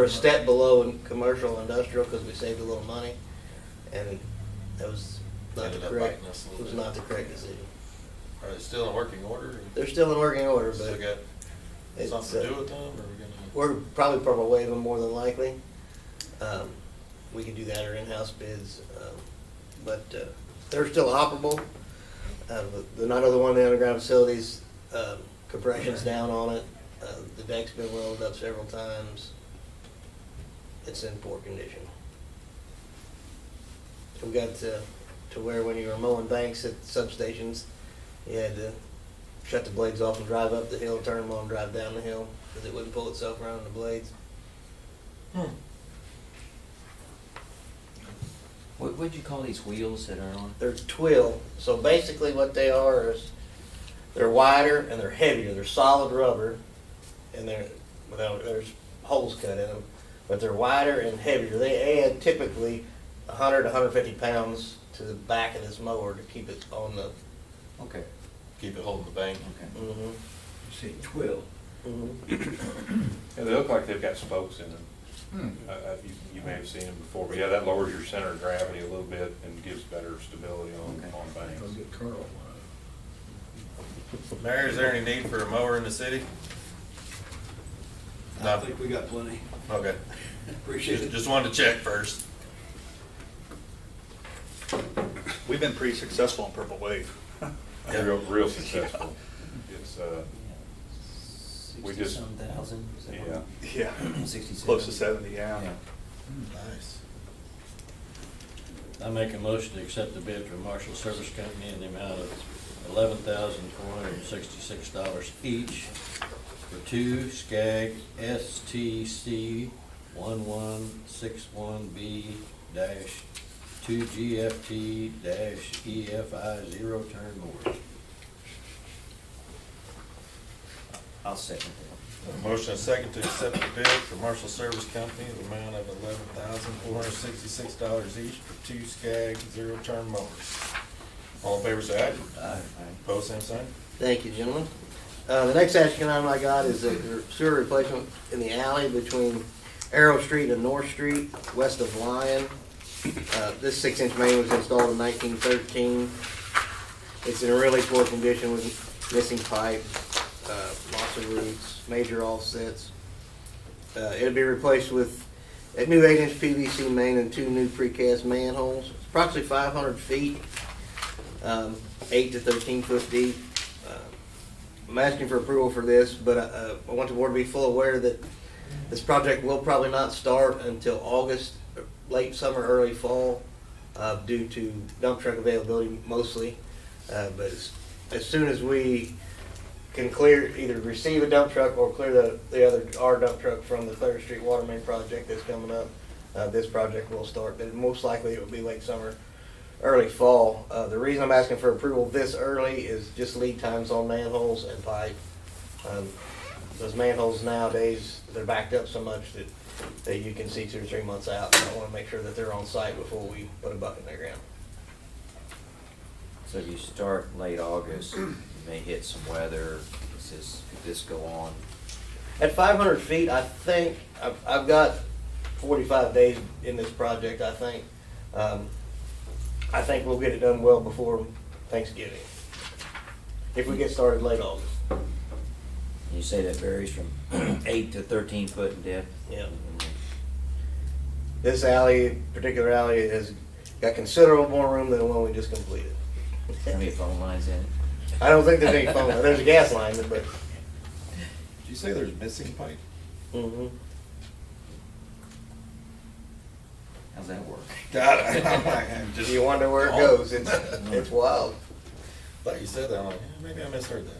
a step below in commercial industrial because we saved a little money, and that was not Ended the up correct. biting us a It little was bit. not the correct decision. Are they still in working order? They're still in working order, Still but got it's, something to do with them, or are we gonna? we're probably waive them more than likely. We could do that or in-house bids, but they're still operable. But none of the one in the underground facilities, compression's down on it. The deck's been welded up several times. It's in poor condition. We got to where when you were mowing banks at substations, you had to shut the blades off and drive up the hill, turn them on, drive down the hill, because it wouldn't pull itself around the blades. What'd you call these wheels that are on? They're twill, so basically what they are is they're wider and they're heavier. They're solid rubber, and there's holes cut in them, but they're wider and heavier. They add typically 100 to 150 pounds to the back of this mower to keep it on the. Okay. Keep it holding the bank. Okay. Mm-hmm. You say twill. Mm-hmm. Yeah, they look like they've got spokes in them. You may have seen them before, but yeah, that lowers your center of gravity a little bit and gives better stability on I'll banks. get Carl one. Mayor, is there any need for a mower in the city? I think we got plenty. Okay. Appreciate it. Just wanted to check first. We've been pretty successful in Purple Wave. Real successful. It's, we just- 60-some thousand? Is that yeah. what- Yeah, 67? close to 70, yeah. Nice. I make a motion to accept the bid from Marshall Service Company in the amount of $11,466 each for two SCAG STC 1161B-2 GFT-EFI zero-turn mower. I'll second that. A motion and second to accept the bid for Marshall Service Company, the amount of $11,466 each for two SCAG zero-turn mowers. All in favor, say aye. Aye. Pose same sign. Thank you, gentlemen. The next action item I got is a sewer replacement in the alley between Arrow Street and North Street, west of Lyon. This 6-inch main was installed in 1913. It's in a really poor condition with missing pipe, lots of roots, major offsets. It'll be replaced with a new 8-inch PVC main and 2 new precast manholes. It's approximately 500 feet, 8 to 13 foot deep. I'm asking for approval for this, but I want the board to be full aware that this project will probably not start until August, late summer, early fall, due to dump truck availability mostly. But as soon as we can either receive a dump truck or clear our dump truck from the 3rd Street Water Main project that's coming up, this project will start. But most likely it will be late summer, early fall. The reason I'm asking for approval this early is just lead times on manholes and pipe. Those manholes nowadays, they're backed up so much that you can see 2 or 3 months out. I want to make sure that they're on site before we put a bucket in the ground. So if you start late August, you may hit some weather. Could this go on? At 500 feet, I think, I've got 45 days in this project, I think. I think we'll get it done well before Thanksgiving, if we get started late August. You say that varies from 8 to 13 foot in depth? Yeah. This particular alley has got considerable more room than the one we just completed. How many phone lines in it? I don't think there's any phone line. There's a gas line, but. Did you say there's missing pipe? Mm-hmm. How's that work? God, I'm just. You wonder where it goes. It's wild. Thought you said that. I'm like, eh, maybe I misheard that.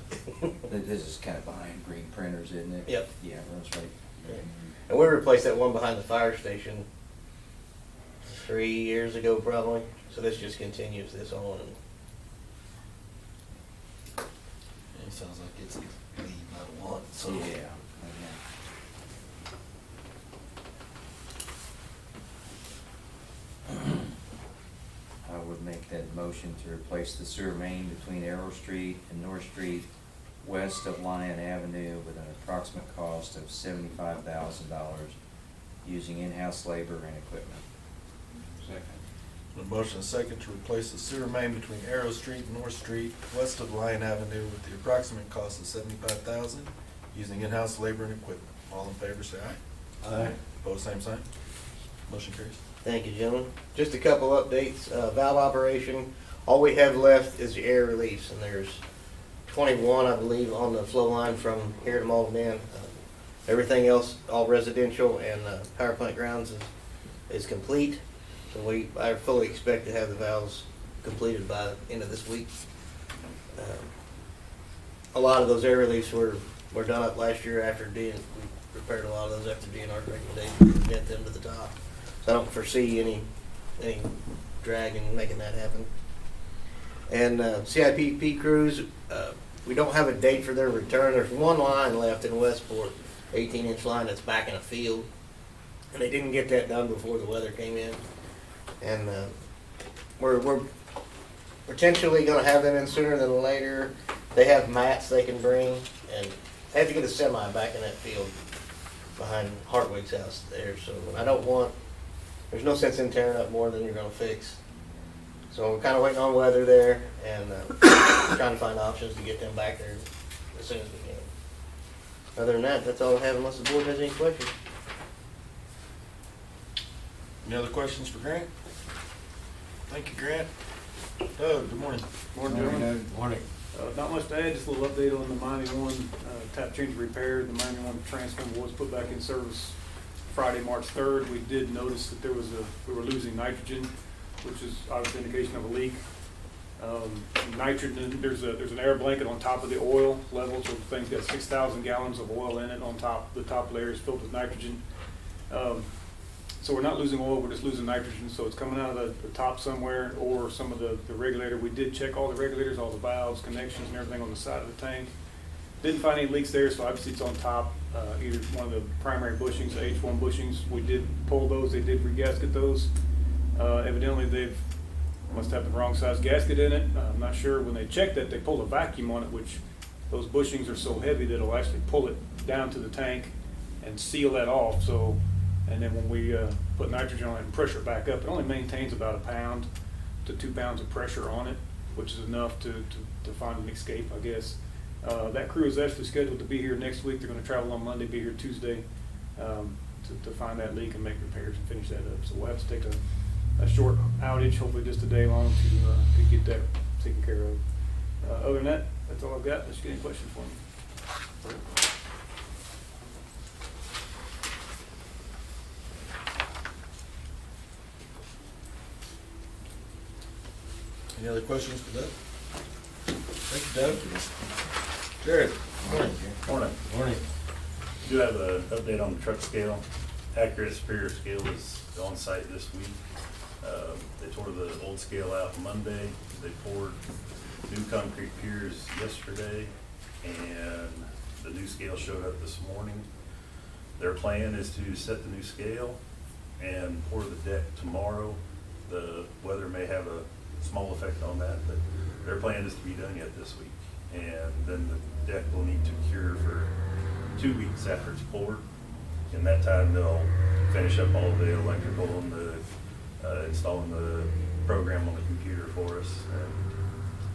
This is kind of behind green printers, isn't it? Yep. Yeah, that's right. And we replaced that one behind the fire station 3 years ago, probably. So this just continues this on. It sounds like it's lead not one, so. Yeah. I would make that motion to replace the sewer main between Arrow Street and North Street, west of Lyon Avenue, with an approximate cost of $75,000, using in-house labor and equipment. Second. A motion and second to replace the sewer main between Arrow Street and North Street, west of Lyon Avenue, with the approximate cost of $75,000, using in-house labor and equipment. All in favor, say aye. Aye. Opposed, same sign. Motion carries. Thank you, gentlemen. Just a couple updates. Valve operation. All we have left is the air release, and there's 21, I believe, on the flow line from here to Malden Inn. Everything else, all residential and power plant grounds is complete. So I fully expect to have the valves completed by the end of this week. A lot of those air reliefs were done up last year after we repaired a lot of those after DNR's recommendation to get them to the top. So I don't foresee any drag in making that happen. And CIPP crews, we don't have a date for their return. There's one line left in Westport, 18-inch line that's back in a field, and they didn't get that done before the weather came in. And we're potentially going to have them in sooner than later. They have mats they can bring, and they have to get a semi back in that field behind Hartwig's house there. So there's no sense in tearing up more than you're going to fix. So we're kind of waiting on weather there, and trying to find options to get them back there as soon as we can. Other than that, that's all I have unless the board has any questions. Any other questions for Grant? Thank you, Grant. Doug, good morning. Morning. Not much to add, just a little update on the Miami One tap change repair. The Miami One transformer was put back in service Friday, March 3rd. We did notice that we were losing nitrogen, which is obviously indication of a leak. Nitrogen, there's an air blanket on top of the oil level, so the thing's got 6,000 gallons of oil in it on top. The top layer is filled with nitrogen. So we're not losing oil, we're just losing nitrogen, so it's coming out of the top somewhere, or some of the regulator. We did check all the regulators, all the valves, connections, and everything on the side of the tank. Didn't find any leaks there, so obviously it's on top, either one of the primary bushings, the H1 bushings. We did pull those, they did regasket those. Evidently they've must have the wrong size gasket in it. I'm not sure. When they checked that, they pulled a vacuum on it, which those bushings are so heavy that it'll actually pull it down to the tank and seal that off. So, and then when we put nitrogen on it and pressure it back up, it only maintains about 1 pound to 2 pounds of pressure on it, which is enough to find an escape, I guess. That crew is actually scheduled to be here next week. They're going to travel on Monday, be here Tuesday to find that leak and make repairs and finish that up. So we'll have to take a short outage, hopefully just a day long, to get that taken care of. Other than that, that's all I've got. Unless you get any questions for me. Any other questions for Doug? Thank you, Doug. Jared, morning. Morning. Morning. Do have an update on the truck scale. Accurate Superior Scale is on site this week. They tore the old scale out Monday. They poured new concrete piers yesterday, and the new scale showed up this morning. Their plan is to set the new scale and pour the deck tomorrow. The weather may have a small effect on that, but their plan is to be done yet this week. And then the deck will need to cure for 2 weeks after it's poured. In that time, they'll finish up all the electrical and installing the program on the computer for us. And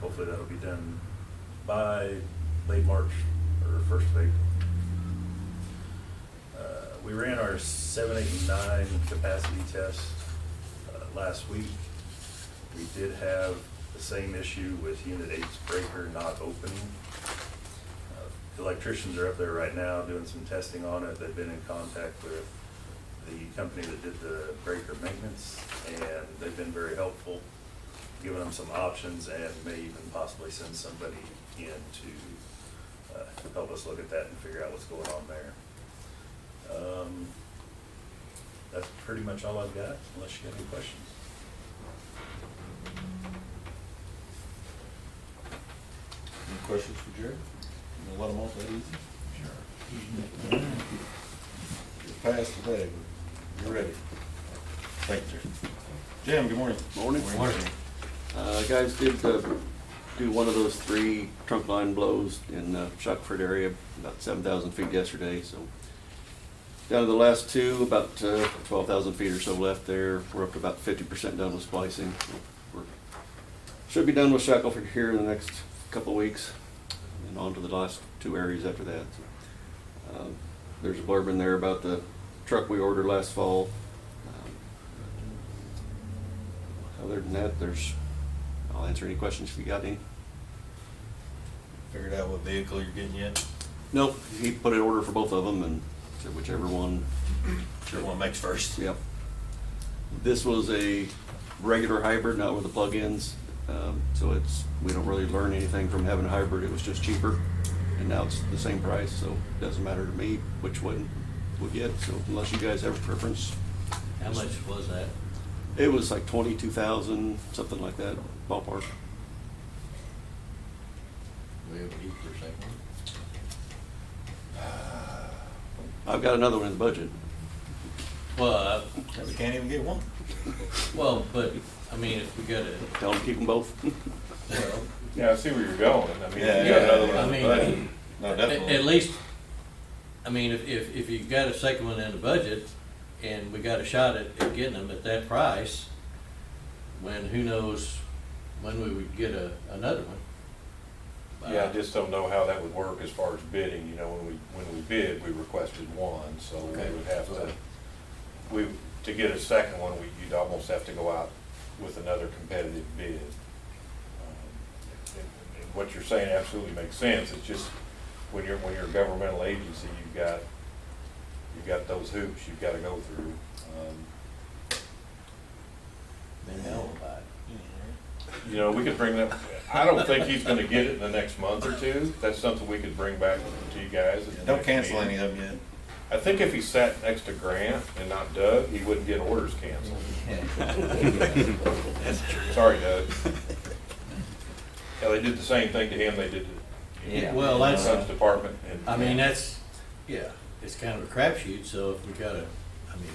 hopefully that'll be done by late March or 1st of April. We ran our 7, 8, and 9 capacity test last week. We did have the same issue with Unit 8's breaker not opening. The electricians are up there right now doing some testing on it. They've been in contact with the company that did the breaker maintenance, and they've been very helpful, giving them some options, and may even possibly send somebody in to help us look at that and figure out what's going on there. That's pretty much all I've got, unless you have any questions. Any questions for Jared? You gonna let them off that easy? Sure. You're past today, but you're ready. Thank you, Jared. Jim, good morning. Morning. Morning. Guys did do one of those 3 trunk line blows in Shuckford area, about 7,000 feet yesterday. So down to the last 2, about 12,000 feet or so left there. We're up to about 50% done with splicing. Should be done with Shackelford here in the next couple of weeks, and on to the last 2 areas after that. So, there's a blurb in there about the truck we ordered last fall. Other than that, I'll answer any questions if you got any. Figured out what vehicle you're getting yet? Nope, he put an order for both of them and said whichever one. Whichever one makes first. Yep. This was a regular hybrid, not with the plug-ins. So we don't really learn anything from having a hybrid. It was just cheaper. And now it's the same price, so it doesn't matter to me which one we get. So unless you guys have a preference. How much was that? It was like 22,000, something like that, ballpark. We have a heat for a second. I've got another one in the budget. Well, We can't even get one. but, I mean, if we got a, Tell them to keep them both. well, Yeah, I see where you're going. I mean, Yeah, you got another I one in the mean, budget. No, definitely. at least, I mean, if you got a second one in the budget, and we got a shot at getting them at that price, when, who knows when we would get another one. Yeah, I just don't know how that would work as far as bidding, you know, when we bid, we requested one, so we Okay. would have to, to get a second one, you'd almost have to go out with another competitive bid. And what you're saying absolutely makes sense, it's just, when you're a governmental agency, you've got those hoops you've gotta go through. Then hell about it. You know, we could bring that, I don't think he's gonna get it in the next month or two. That's something we could bring back to you guys. at the Don't next cancel meeting. any of them yet. I think if he sat next to Grant and not Doug, he wouldn't get orders canceled. Sorry, Doug. Yeah, they did the same thing to him they did to Yeah. Well, the that's, Subs Department. And I mean, that's, yeah, it's kind of a crapshoot, so if we gotta, I mean,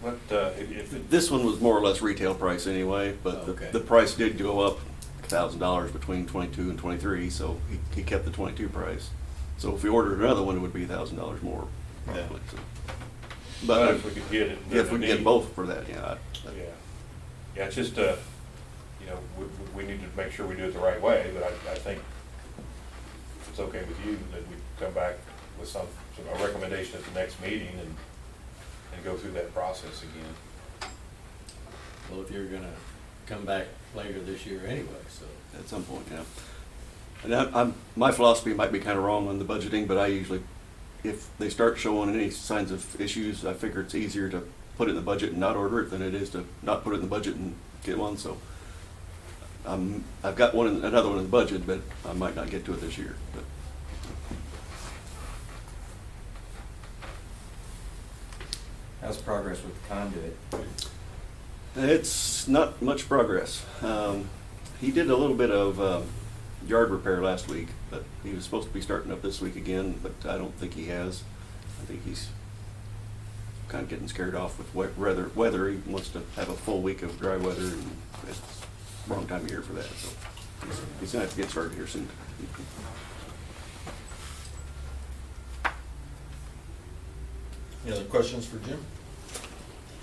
But, if, This one was more or less retail price anyway, but Okay. the price did go up $1,000 between 22 and 23, so he kept the 22 price. So if we ordered another one, it would be $1,000 more. Yeah. probably, so. but But if we could get it. if we can get both for that, yeah. Yeah. Yeah, it's just, you know, we need to make sure we do it the right way, but I think if it's okay with you, that we come back with a recommendation at the next meeting and go through that process again. well, if you're gonna come back later this year anyway, so. At some point, yeah. And my philosophy might be kind of wrong on the budgeting, but I usually, if they start showing any signs of issues, I figure it's easier to put it in the budget and not order it than it is to not put it in the budget and get one, so. I've got another one in the budget, but I might not get to it this year, but. How's progress with the conduit? It's not much progress. He did a little bit of yard repair last week, but he was supposed to be starting up this week again, but I don't think he has. I think he's kind of getting scared off with weather. He wants to have a full week of dry weather, and it's the wrong time of year for that, so he's gonna have to get started here soon. Any other questions for Jim?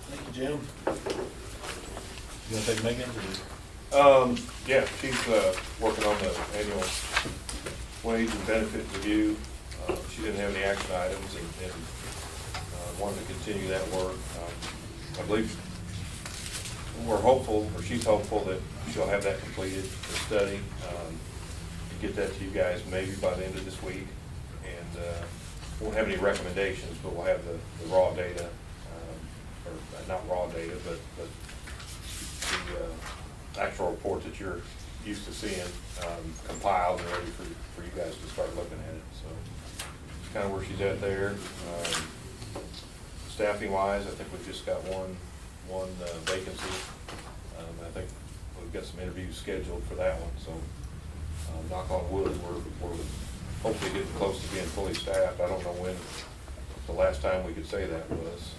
Thank you, Jim. You wanna take Megan's or? Yeah, she's, working on the annual wage and benefit review. She didn't have any action items and wanted to continue that work. I believe we're hopeful, or she's hopeful, that she'll have that completed, the study, and get that to you guys maybe by the end of this week. And won't have any recommendations, but we'll have the raw data, or not raw data, but the actual report that you're used to seeing compiled and ready for you guys to start looking at it. So it's kind of where she's at there. Staffing wise, I think we've just got one vacancy. I think we've got some interviews scheduled for that one, so knock on wood, we're hopefully getting close to being fully staffed. I don't know when the last time we could say that was.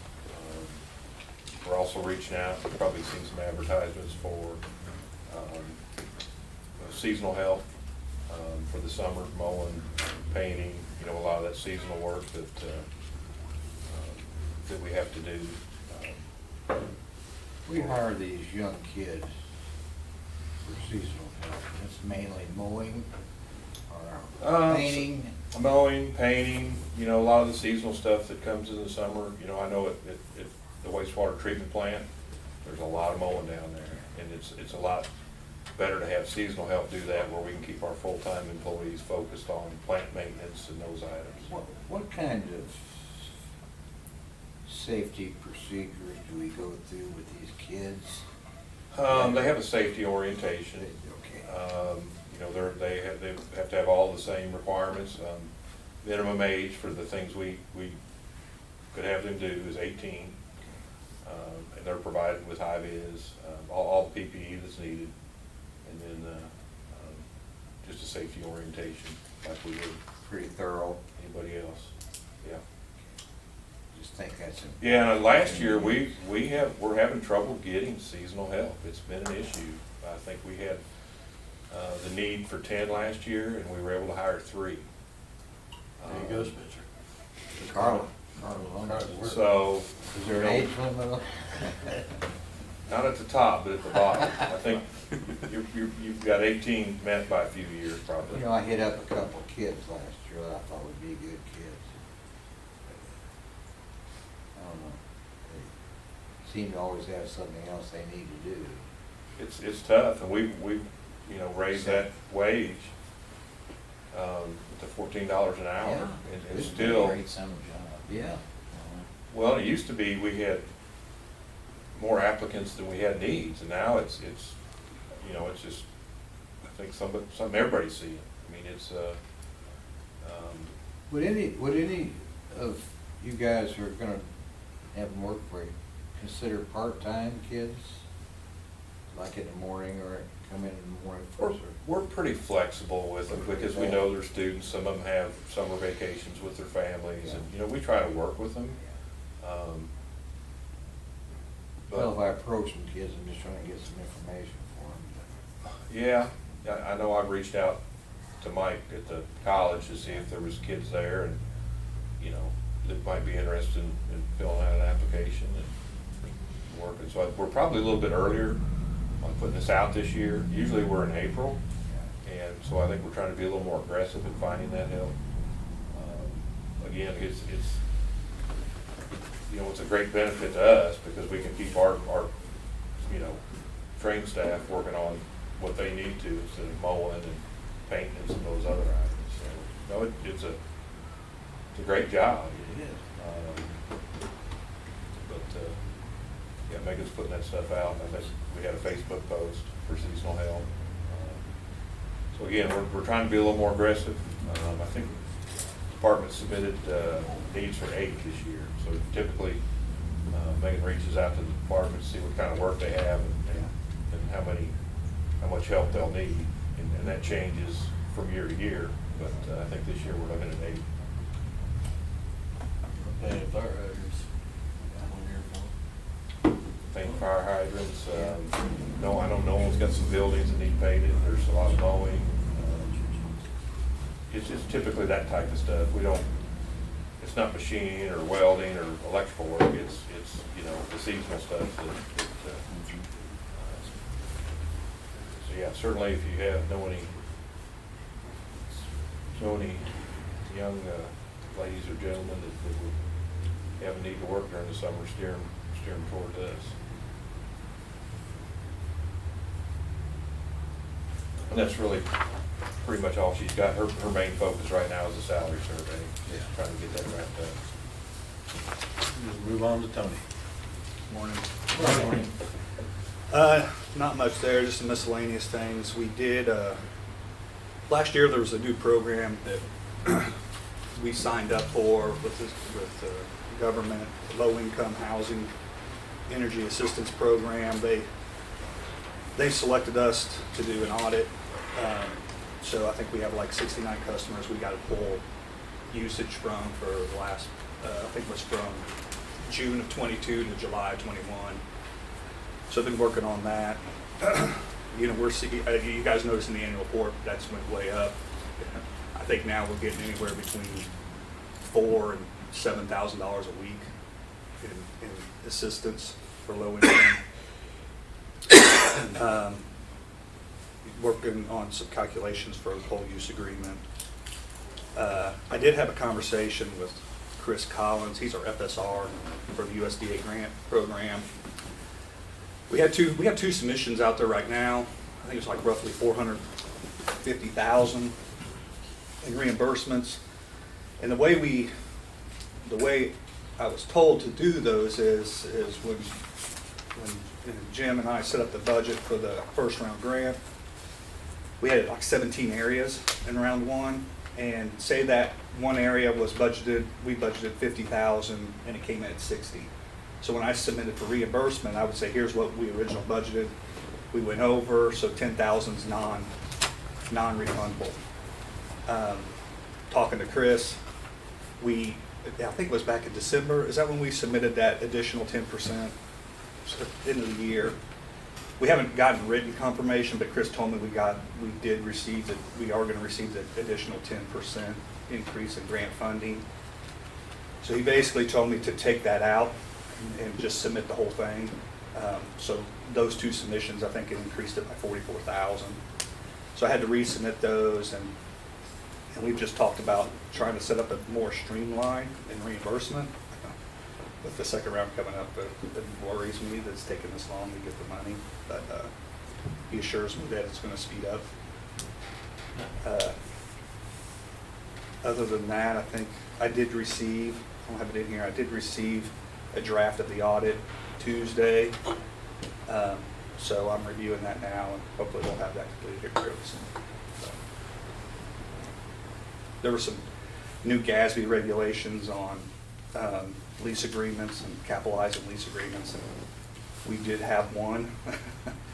We're also reaching out, you've probably seen some advertisements for seasonal help for the summer, mowing, painting, you know, a lot of that seasonal work that we have to do. We hire these young kids for seasonal help. It's mainly mowing or painting. Mowing, painting, you know, a lot of the seasonal stuff that comes in the summer. You know, I know at the wastewater treatment plant, there's a lot of mowing down there, and it's a lot better to have seasonal help do that, where we can keep our full-time employees focused on plant maintenance and those items. What kind of safety procedures do we go through with these kids? They have a safety orientation. Okay. You know, they have to have all the same requirements. Minimum age for the things we could have them do is 18. And they're provided with high vis, all the PPE that's needed, and then just a safety orientation like we would Pretty thorough. anybody else. Yeah. Just think that's a. Yeah, and last year, we're having trouble getting seasonal help. It's been an issue. I think we had the need for 10 last year, and we were able to hire 3. There you go, Spencer. Carla. So, Is there an age limit? not at the top, but at the bottom. I think you've got 18 met by a few years, probably. You know, I hit up a couple kids last year that I thought would be good kids. I don't know. They seem to always have something else they need to do. It's tough, and we raised that wage to $14 an hour, and It's still. a great summer job. Yeah. Well, it used to be we had more applicants than we had needs, and now it's just, I think some everybody's seeing. I mean, it's, Would any of you guys who are gonna have them work for you consider part-time kids? Like in the morning, or come in the morning first? we're pretty flexible with them, because we know they're students. Some of them have summer vacations with their families, and, we try to work with them. Well, if I approach some kids, I'm just trying to get some information for them. Yeah, I know I've reached out to Mike at the college to see if there was kids there, and, that might be interested in filling out an application and working. So we're probably a little bit earlier on putting this out this year. Usually we're in April, and so I think we're trying to be a little more aggressive in finding that help. Again, it's a great benefit to us, because we can keep our trained staff working on what they need to, instead of mowing and painting and some of those other items. So, no, it's a great job. It is. Yeah, Megan's putting that stuff out. I think we had a Facebook post for seasonal help. So again, we're trying to be a little more aggressive. I think the department submitted needs for 8 this year. So typically, Megan reaches out to the department to see what kind of work they have, and how much help they'll need. And that changes from year to year. But I think this year we're looking at 8. Okay, fire hydrants. Got one here for them. Think fire hydrants, no, I know no one's got some buildings that need painted. There's a lot of mowing. It's just typically that type of stuff. It's not machining or welding or electrical work. It's the seasonal stuff so yeah, certainly if you know any young ladies or gentlemen that would have a need to work during the summer, steer them toward us. And that's really pretty much all she's got. Her main focus right now is the salary survey. Yeah. Trying to get that wrapped up. We'll move on to Tony. Morning. Not much there, just some miscellaneous things. We did, last year there was a new program that we signed up for with the government, low-income housing energy assistance program. They selected us to do an audit. So I think we have like 69 customers we got to pull usage from for the last, I think it was from June of 22 to July of 21. So I've been working on that. We're seeing, you guys noticed in the annual report, that's went way up. I think now we're getting anywhere between $4,000 and $7,000 a week in assistance for low income. Working on some calculations for the whole use agreement. I did have a conversation with Chris Collins. He's our FSR for the USDA grant program. We have two submissions out there right now. I think it's like roughly 450,000 in reimbursements. And the way I was told to do those is when Jim and I set up the budget for the first round grant, we had like 17 areas in round one, and say that one area was budgeted, we budgeted 50,000 and it came in at 60. So when I submitted for reimbursement, I would say, here's what we originally budgeted. We went over, so 10,000 is non-refundable. Talking to Chris, I think it was back in December, is that when we submitted that additional 10% end of the year? We haven't gotten written confirmation, but Chris told me we are going to receive the additional 10% increase in grant funding. So he basically told me to take that out and just submit the whole thing. So those two submissions, I think it increased it by 44,000. So I had to resubmit those, and we've just talked about trying to set up a more streamlined in reimbursement. With the second round coming up, it worries me that it's taking this long to get the money, but he assures me that it's going to speed up. Other than that, I think I did receive, I don't have it in here, I did receive a draft of the audit Tuesday. So I'm reviewing that now, and hopefully we'll have that completed here fairly soon. So, there were some new GASB regulations on lease agreements and capitalizing lease agreements, and we did have one,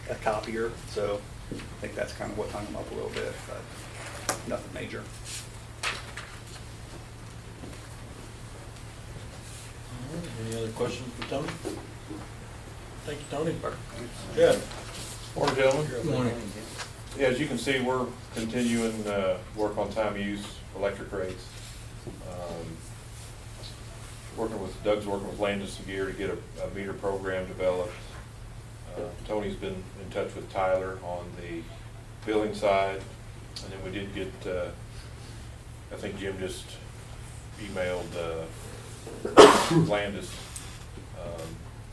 a copier, so I think that's kind of what hung them up a little bit, but nothing major. All right, any other questions for Tony? Thank you, Tony. Yeah. Morning, gentlemen. Good morning. Yeah, as you can see, we're continuing work on time use electric rates. Doug's working with Landis and Gear to get a meter program developed. Tony's been in touch with Tyler on the billing side, and then we did get, I think Jim just emailed Landis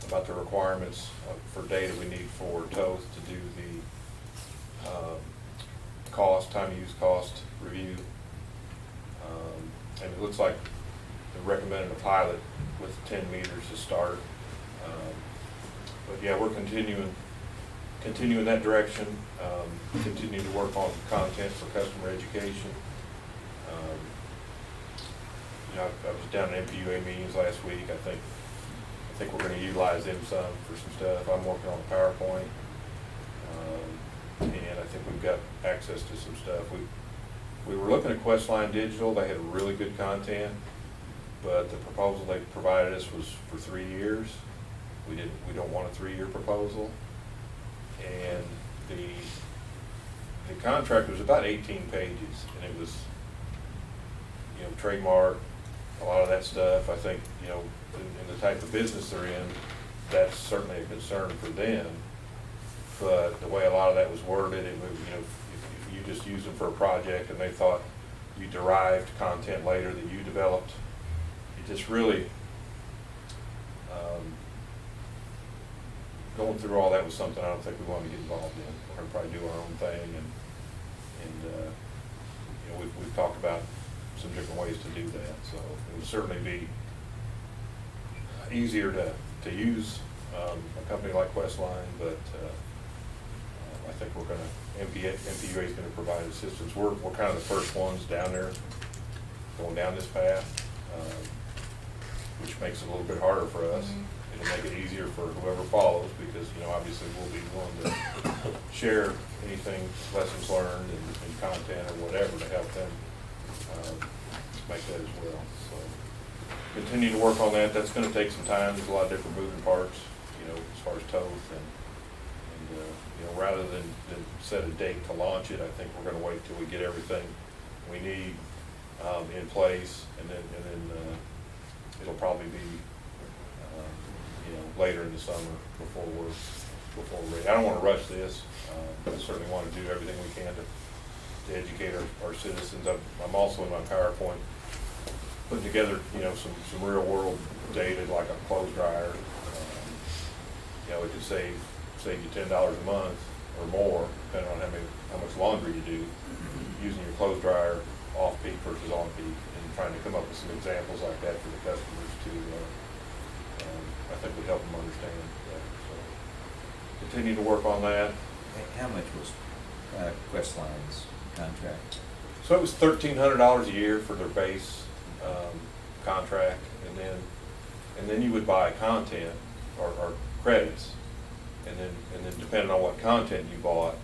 about the requirements for data we need for TOTH to do the time use cost review. And it looks like they recommended a pilot with 10 meters to start. But yeah, we're continuing that direction, continue to work on content for customer education. I was down at MPUA meetings last week. I think we're going to utilize them some for some stuff. I'm working on a PowerPoint, and I think we've got access to some stuff. We were looking at Questline Digital. They had really good content, but the proposal they provided us was for 3 years. We don't want a 3-year proposal, and the contract was about 18 pages, and it was, trademark, a lot of that stuff. I think, in the type of business they're in, that's certainly a concern for them. But the way a lot of that was worded, it was, if you just use them for a project and they thought you derived content later that you developed, it just really, going through all that was something I don't think we want to get involved in. We're going to probably do our own thing, and we've talked about some different ways to do that. So it would certainly be easier to use a company like Questline, but I think we're going to, MPUA is going to provide assistance. We're kind of the first ones down there going down this path, which makes it a little bit harder for us. It'll make it easier for whoever follows, because, obviously we'll be willing to share anything, lessons learned and content or whatever to help them make that as well. So continue to work on that. That's going to take some time. There's a lot of different moving parts, as far as TOTH, and rather than set a date to launch it, I think we're going to wait till we get everything we need in place, and then it'll probably be later in the summer before we're ready. I don't want to rush this. I certainly want to do everything we can to educate our citizens. I'm also in my PowerPoint putting together, some real world data, like a clothes dryer. It could save you $10 a month or more, depending on how much laundry you do, using your clothes dryer off-peak versus on-peak, and trying to come up with some examples like that for the customers to, I think would help them understand that. So, continue to work on that. How much was Questline's contract? So it was $1,300 a year for their base contract, and then you would buy content or credits, and then depending on what content you bought,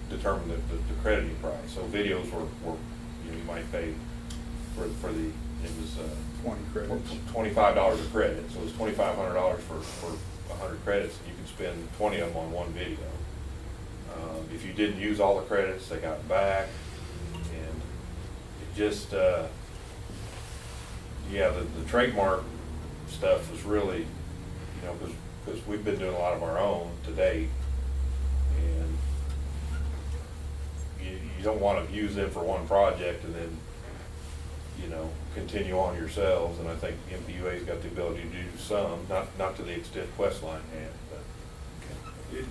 determine the crediting price. So videos were you might pay for the it was 20 credits. $25 a credit, so it was $2,500 for 100 credits, and you can spend 20 of them on one video. If you didn't use all the credits, they got back, and it just, yeah, the trademark stuff was really, you know, because we've been doing a lot of our own to date, and you don't want to use them for one project and then, you know, continue on yourselves, and I think MPUA's got the ability to do some, not to the extent Questline had, but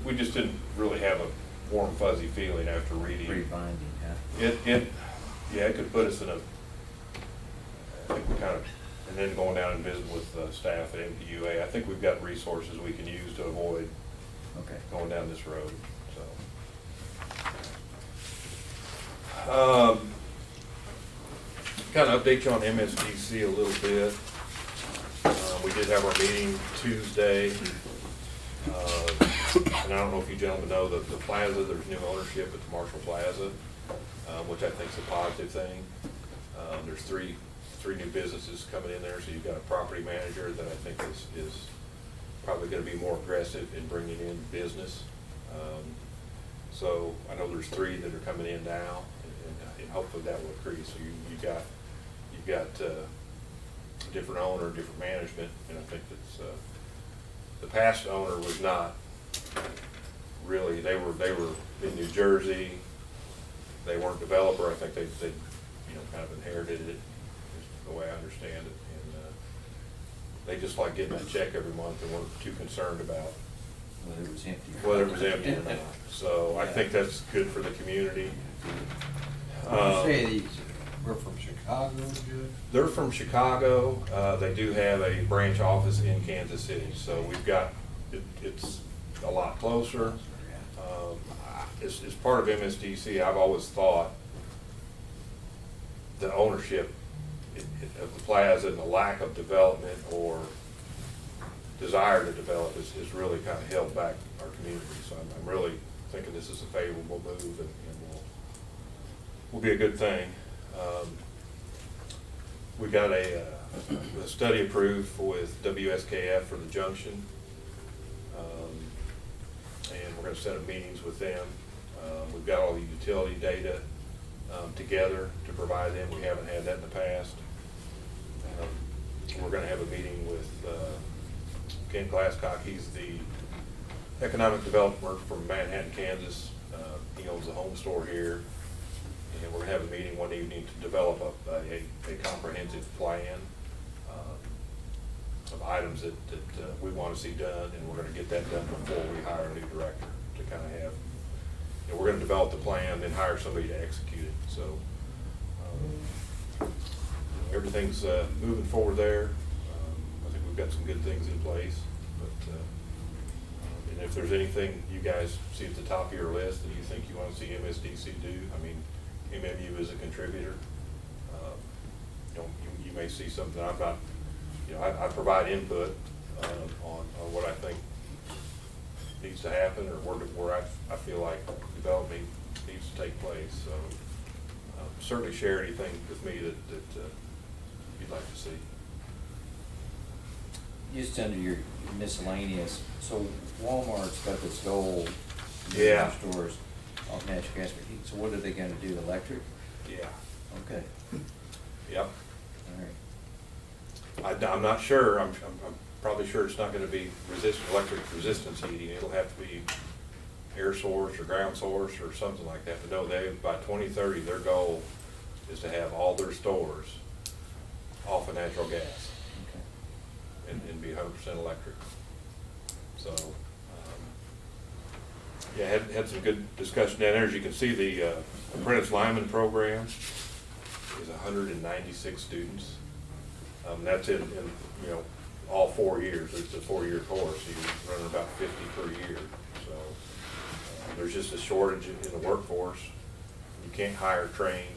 we just didn't really have a warm fuzzy feeling after reading. Pre-binding, huh? Yeah, it could put us in a, I think we kind of, and then going down and visiting with staff at MPUA, I think we've got resources we can use to avoid Okay. going down this road, so. Kind of update you on MSDC a little bit. We did have our meeting Tuesday. And I don't know if you gentlemen know that the plaza, there's new ownership at the Marshall Plaza, which I think is a positive thing. There's three new businesses coming in there, so you've got a property manager that I think is probably gonna be more aggressive in bringing in business. So I know there's three that are coming in now, and hopefully that will increase. So you've got a different owner, different management, and I think that's, the past owner was not really, they were in New Jersey, they weren't developer, I think they you know, kind of inherited it, is the way I understand it, and they just like getting that check every month and weren't too concerned about Whether it was empty. whether it was empty or not. So I think that's good for the community. You say these were from Chicago, Judge? They're from Chicago. They do have a branch office in Kansas City, so we've got, it's a lot closer. As part of MSDC, I've always thought the ownership of the plaza and the lack of development or desire to develop is really kind of held back our community. So I'm really thinking this is a favorable move, and will be a good thing. We got a study approved with WSKF for the junction, and we're going to set up meetings with them. We've got all the utility data together to provide them. We haven't had that in the past. We're going to have a meeting with Ken Glasscock. He's the economic developer from Manhattan, Kansas. He owns a home store here. And we're going to have a meeting one evening to develop a comprehensive plan of items that we want to see done, and we're going to get that done before we hire a new director to kind of have, you know, we're going to develop the plan, then hire somebody to execute it. So everything's moving forward there. I think we've got some good things in place, but and if there's anything you guys see at the top of your list that you think you want to see MSDC do, I mean, MMU is a contributor. You know, you may see something I'm not, you know, I provide input on what I think needs to happen, or where I feel like development needs to take place. So certainly share anything with me that you'd like to see. Just under your miscellaneous, so Walmart's got this goal in Yeah. their stores off natural gas, but so what are they gonna do, electric? Yeah. Okay, Yep. all right. I'm not sure. I'm probably sure it's not going to be electric resistance heating. It'll have to be air source or ground source or something like that. But no, by 2030, their goal is to have all their stores off of natural gas and be 100% electric. So Yeah, had some good discussion down there. As you can see, the apprentice lineman program is 196 students. That's in, you know, all 4 years. It's a 4-year course. You're running about 50 per year. So there's just a shortage in the workforce. You can't hire trained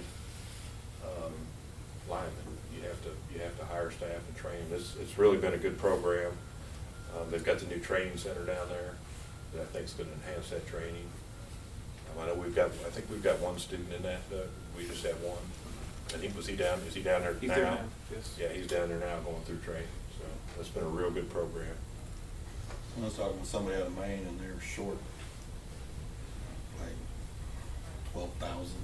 linemen. You have to hire staff and train them. It's really been a good program. They've got the new training center down there that I think is going to enhance that training. I know I think we've got one student in that. We just had one. And is he down there He's now? there now, yes. Yeah, he's down there now going through training. So that's been a real good program. I was talking with somebody out of Maine and they were short like 12,000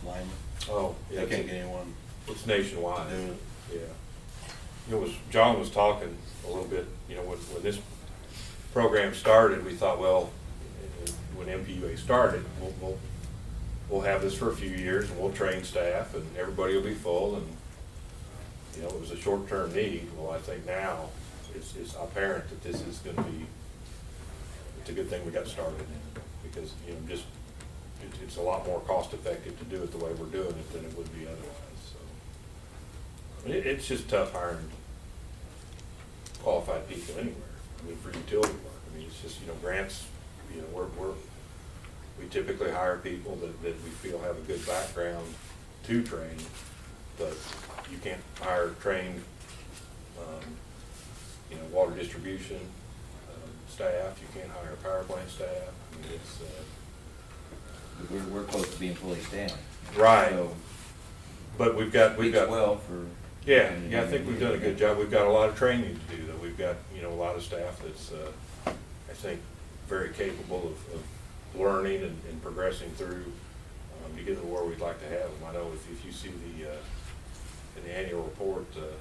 linemen. Oh, yeah. They can't get anyone. It's nationwide. Yeah. Yeah. It was, John was talking a little bit, you know, when this program started, we thought, well, when MPUA started, we'll have this for a few years and we'll train staff and everybody will be full, and, you know, it was a short-term need. Well, I think now it's apparent that this is going to be, it's a good thing we got started in, because, you know, just, it's a lot more cost-effective to do it the way we're doing it than it would be otherwise, so. It's just tough hiring qualified people anywhere. I mean, for utility work, I mean, it's just, you know, grants, you know, we typically hire people that we feel have a good background to train, but you can't hire trained, you know, water distribution staff. You can't hire power plant staff. I mean, it's We're close to being fully staffed. right. So But we've got well for. yeah, I think we've done a good job. We've got a lot of training to do, though. We've got, you know, a lot of staff that's, I think, very capable of learning and progressing through to get to where we'd like to have them. I know if you see in the annual report, the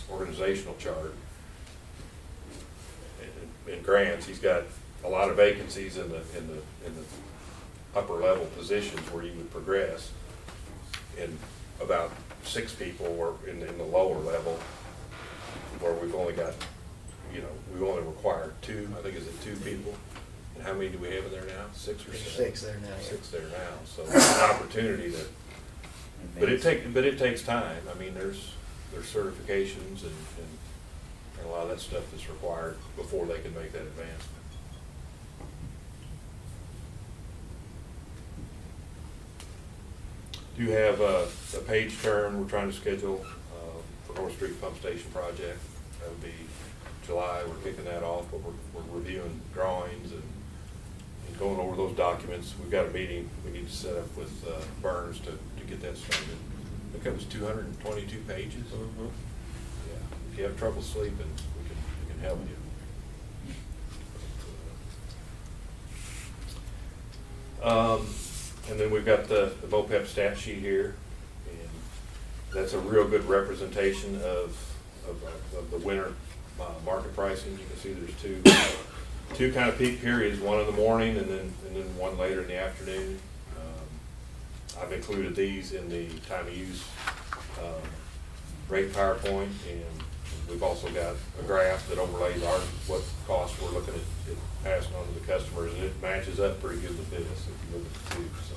organizational chart in grants, he's got a lot of vacancies in the upper level positions where you would progress, and about 6 people were in the lower level where we've only got, you know, we've only required 2, I think, is it 2 people? And how many do we have in there now? 6 or 7? 6 there now, yeah. 6 there now, so it's an opportunity to, but it takes time. I mean, there's certifications and a lot of that stuff that's required before they can make that advancement. Do you have a page turn we're trying to schedule for North Street Pump Station project? That would be July. We're kicking that off, but we're reviewing drawings and going over those documents. We've got a meeting we need to set up with Burns to get that started. I think that was 222 pages. Mm-hmm. Yeah. If you have trouble sleeping, we can help you. And then we've got the VOPEP stat sheet here, and that's a real good representation of the winter market pricing. You can see there's two kind of peak periods, one in the morning and then one later in the afternoon. I've included these in the time of use rate PowerPoint, and we've also got a graph that overlays what costs we're looking at passing on to the customers, and it matches up pretty good with this if you look at the two. So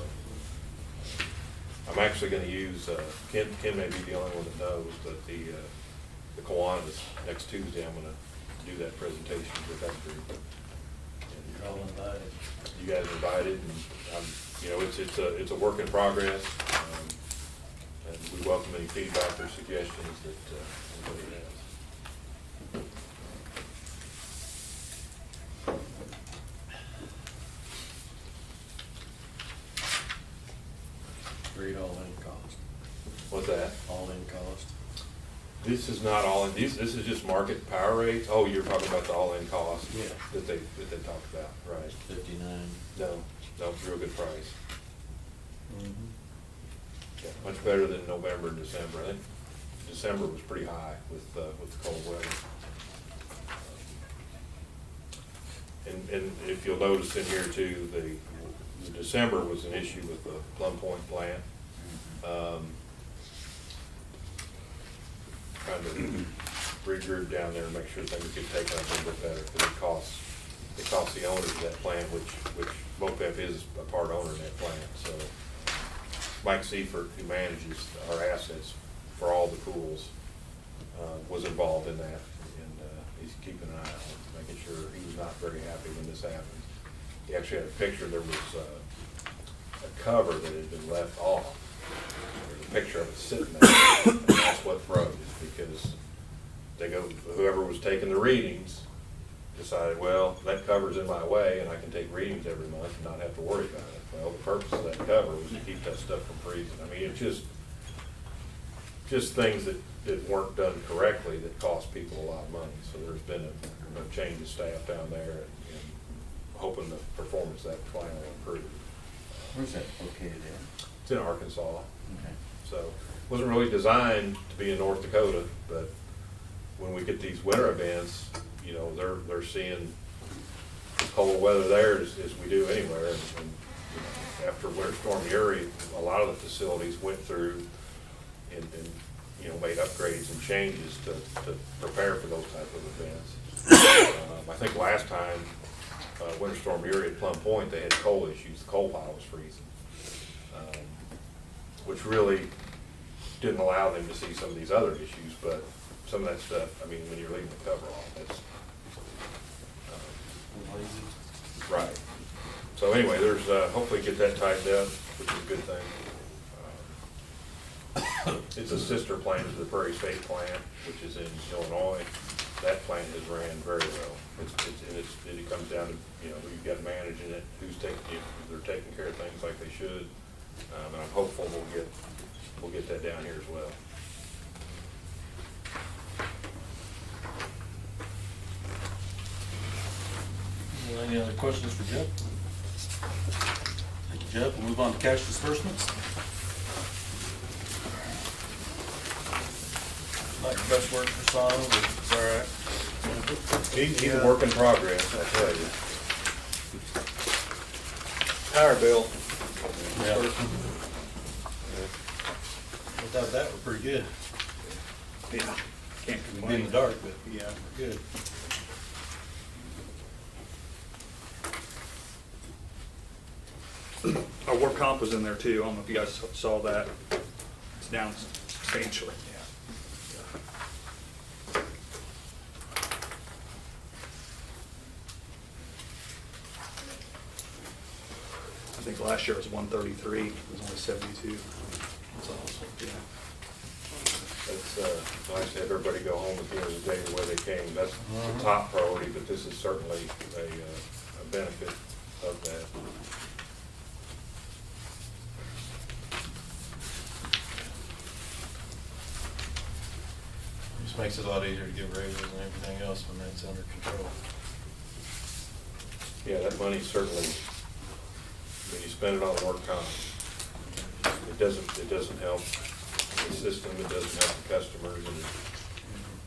I'm actually going to use Ken may be the only one that knows, but the Kiwanis next Tuesday I'm going to do that presentation with that group. You're all invited. You guys are invited, and you know, it's a work in progress, and we welcome any feedback or suggestions that anybody has. Read all-in cost. What's that? All-in cost. This is not all in. This is just market power rates. Oh, you're talking about the all-in cost. Yeah. That they talked about, right? 59. No, real good price. Mm-hmm. Yeah, much better than November and December. I think December was pretty high with the cold weather. And if you'll notice in here too, the December was an issue with the Plum Point plant. Trying to regroup down there and make sure things get taken up a little bit better, because it costs the owners of that plant, which MoPep is a part owner in that plant, so Mike Seifert, who manages our assets for all the pools, was involved in that, and he's keeping an eye on it, making sure. He was not very happy when this happened. He actually had a picture. There was a cover that had been left off. There's a picture of it sitting there, and that's what froze, because whoever was taking the readings decided, well, that cover's in my way, and I can take readings every month and not have to worry about it. Well, the purpose of that cover was to keep that stuff from freezing. I mean, it's just things that weren't done correctly that cost people a lot of money. So there's been a change of staff down there, and hoping the performance of that plant will improve. Where's that located at? It's in Arkansas. Okay. So it wasn't really designed to be in North Dakota, but when we get these winter events, you know, they're seeing cold weather there as we do anywhere. And you know, after Winter Storm Uri, a lot of the facilities went through and you know, made upgrades and changes to prepare for those type of events. I think last time Winter Storm Uri at Plum Point, they had coal issues. The coal pile was freezing, which really didn't allow them to see some of these other issues. But some of that stuff, I mean, when you're leaving the cover off, that's right. So anyway, there's hopefully get that tightened up, which is a good thing. It's a sister plant to the Prairie State plant, which is in Illinois. That plant has ran very well. It comes down to, you know, who you've got managing it, who's taking, if they're taking care of things like they should. And I'm hopeful we'll get that down here as well. Well, any other questions for Jeff? Thank you, Jeff. We'll move on to cash disbursements. Not your best work for Son, but it's all right. He's a work in progress, I tell you. Power bill. Yeah. Without that, we're pretty good. Yeah, can't We'll be in complain. the dark, but Yeah. we're good. Our work comp was in there too. I don't know if you guys saw that. It's down substantially. I think last year was 133. It was only 72. That's awesome. Yeah. It's nice to have everybody go home at the end of the day the way they came. That's the top priority, but this is certainly a benefit of that. Just makes it a lot easier to give raises and everything else when that's under control. Yeah, that money certainly, when you spend it on work comp, it doesn't help the system, it doesn't help the customers, and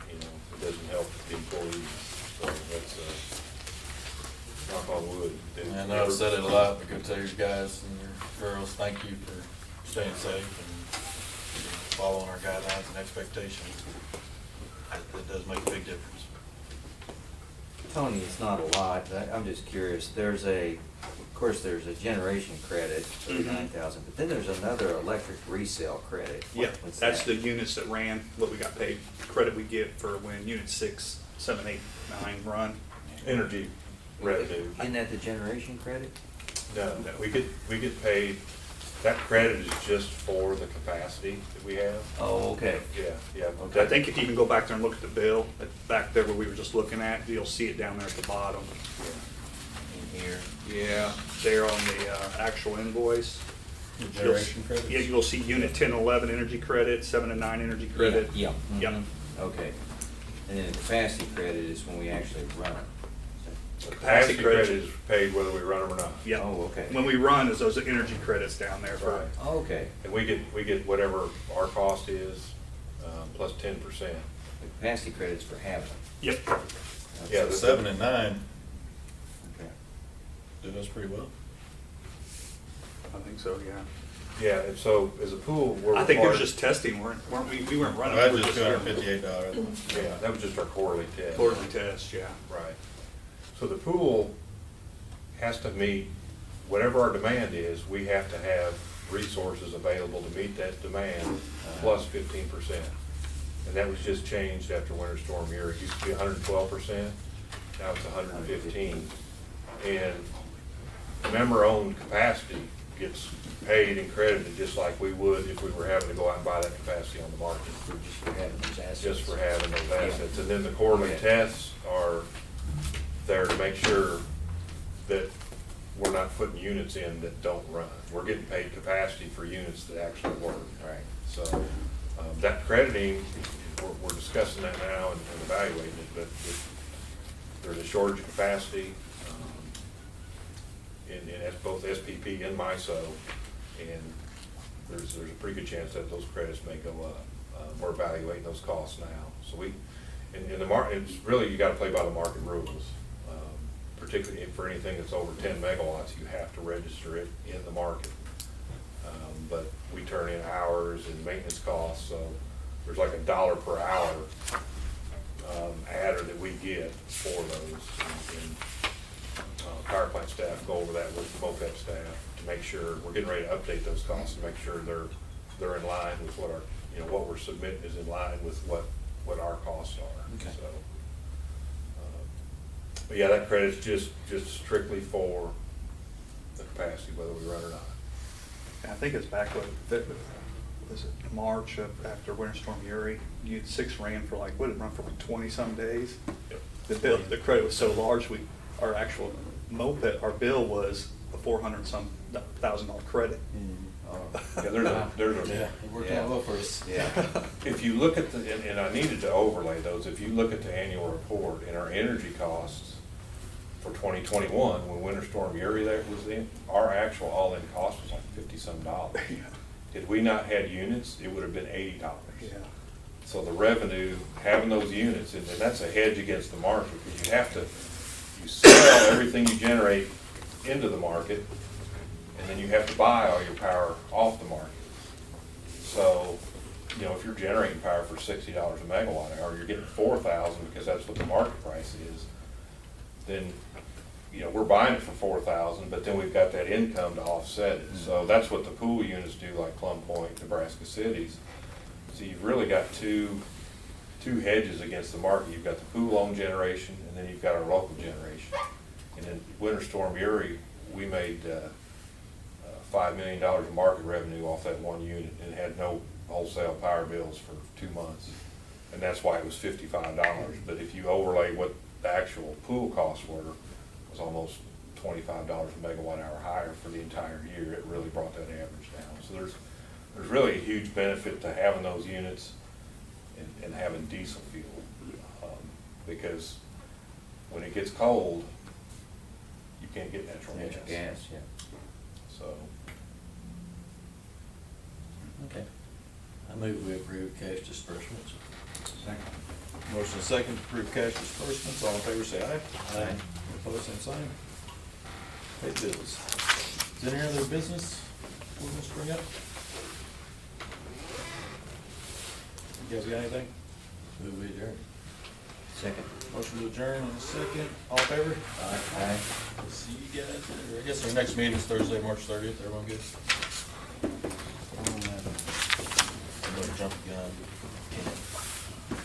you know, it doesn't help the employees. So that's, knock on wood. And I know I've said it a lot, but go tell your guys and your girls, thank you for staying safe and following our guidelines and expectations. It does make a big difference. Tony, it's not a lot, but I'm just curious, there's of course, there's a generation credit, $39,000, but then there's another electric resale credit. Yeah, What's that's that? the units that ran, what we got paid, credit we get for when unit 6, 7, 8, 9 run. Energy revenue. Isn't that the generation credit? No, we get paid, that credit is just for the capacity that we have. Oh, okay. Yeah. I think if you can go back there and look at the bill, back there where we were just looking at, you'll see it down there at the bottom. In here. Yeah, there on the actual invoice. The generation credits? Yeah, you'll see unit 10 and 11 energy credit, 7 and 9 energy credit. Yeah. Yep. Mhm. Okay. And then the capacity credit is when we actually run it. The capacity credit is paid whether we run them or not. Yep. Oh, okay. When we run is those energy credits down there. Right. Oh, okay. And we get whatever our cost is, plus 10%. The capacity credit's for having it. Yep. Yeah, So the 7 and 9 Okay. did us pretty well. I think so, yeah. Yeah, and so as a pool, we're I think it was required- just testing, weren't we? We weren't running. That we was were just $258. Yeah, that was just our quarterly test. Quarterly test, yeah. Right. So the pool has to meet, whatever our demand is, we have to have resources available to meet that demand plus 15%. And that was just changed after Winter Storm Uri. It used to be 112%, now it's 115. And member-owned capacity gets paid and credited just like we would if we were having to go out and buy that capacity on the market. Just for having those assets. Just for having those assets. And then the quarterly tests are there to make sure that we're not putting units in that don't run. We're getting paid capacity for units that actually work. Right. So that crediting, we're discussing that now and evaluating it, but there's a shortage of capacity in both SPP and MISO, and there's a pretty good chance that those credits may go up. We're evaluating those costs now. So in the market, it's really, you gotta play by the market rules. Particularly for anything that's over 10 megawatts, you have to register it in the market. But we turn in hours and maintenance costs, so there's like $1 per hour adder that we get for those. And power plant staff go over that with MOPEP staff to make sure, we're getting ready to update those costs to make sure they're in line with what our, what we're submitting is in line with what our costs are. Okay. So, but yeah, that credit's just strictly for the capacity, whether we run or not. I think it's back was it March after Winter Storm Uri? You had 6 ran for like, what did it run for, like 20-some days? Yep. The credit was so large, our actual our bill was a $400-some thousand credit. Yeah, there's a. It worked out well for us. Yeah. If you look at and I needed to overlay those, if you look at the annual report and our energy costs for 2021, when Winter Storm Uri that was in, our actual all-in cost was like $50-some. Had we not had units, it would have been $80. Yeah. So the revenue, having those units, and that's a hedge against the market, because you sell everything you generate into the market, and then you have to buy all your power off the market. So, if you're generating power for $60 a megawatt hour, you're getting $4,000 because that's what the market price is. Then, we're buying it for $4,000, but then we've got that income to offset it. So that's what the pool units do, like Plum Point, Nebraska Cities. So you've really got two hedges against the market. You've got the pool-owned generation, and then you've got our local generation. And then Winter Storm Uri, we made $5 million of market revenue off that one unit and had no wholesale power bills for 2 months. And that's why it was $55. But if you overlay what the actual pool costs were, it was almost $25 a megawatt hour higher for the entire year. It really brought that average down. So there's really a huge benefit to having those units and having diesel fuel. Because when it gets cold, you can't get natural gas. Yeah. So, Okay. I move we approve cash disbursements. Motion is second to approve cash disbursements. All in favor, say aye. Aye. Opposed, same sign. Pay bills. Is there any other business we're gonna bring up? You guys got anything? Move we adjourn. Second. Motion to adjourn in a second. All in favor? Aye. See you guys later. I guess our next meeting's Thursday, March 30th. Everyone good? I'm gonna jump the gun.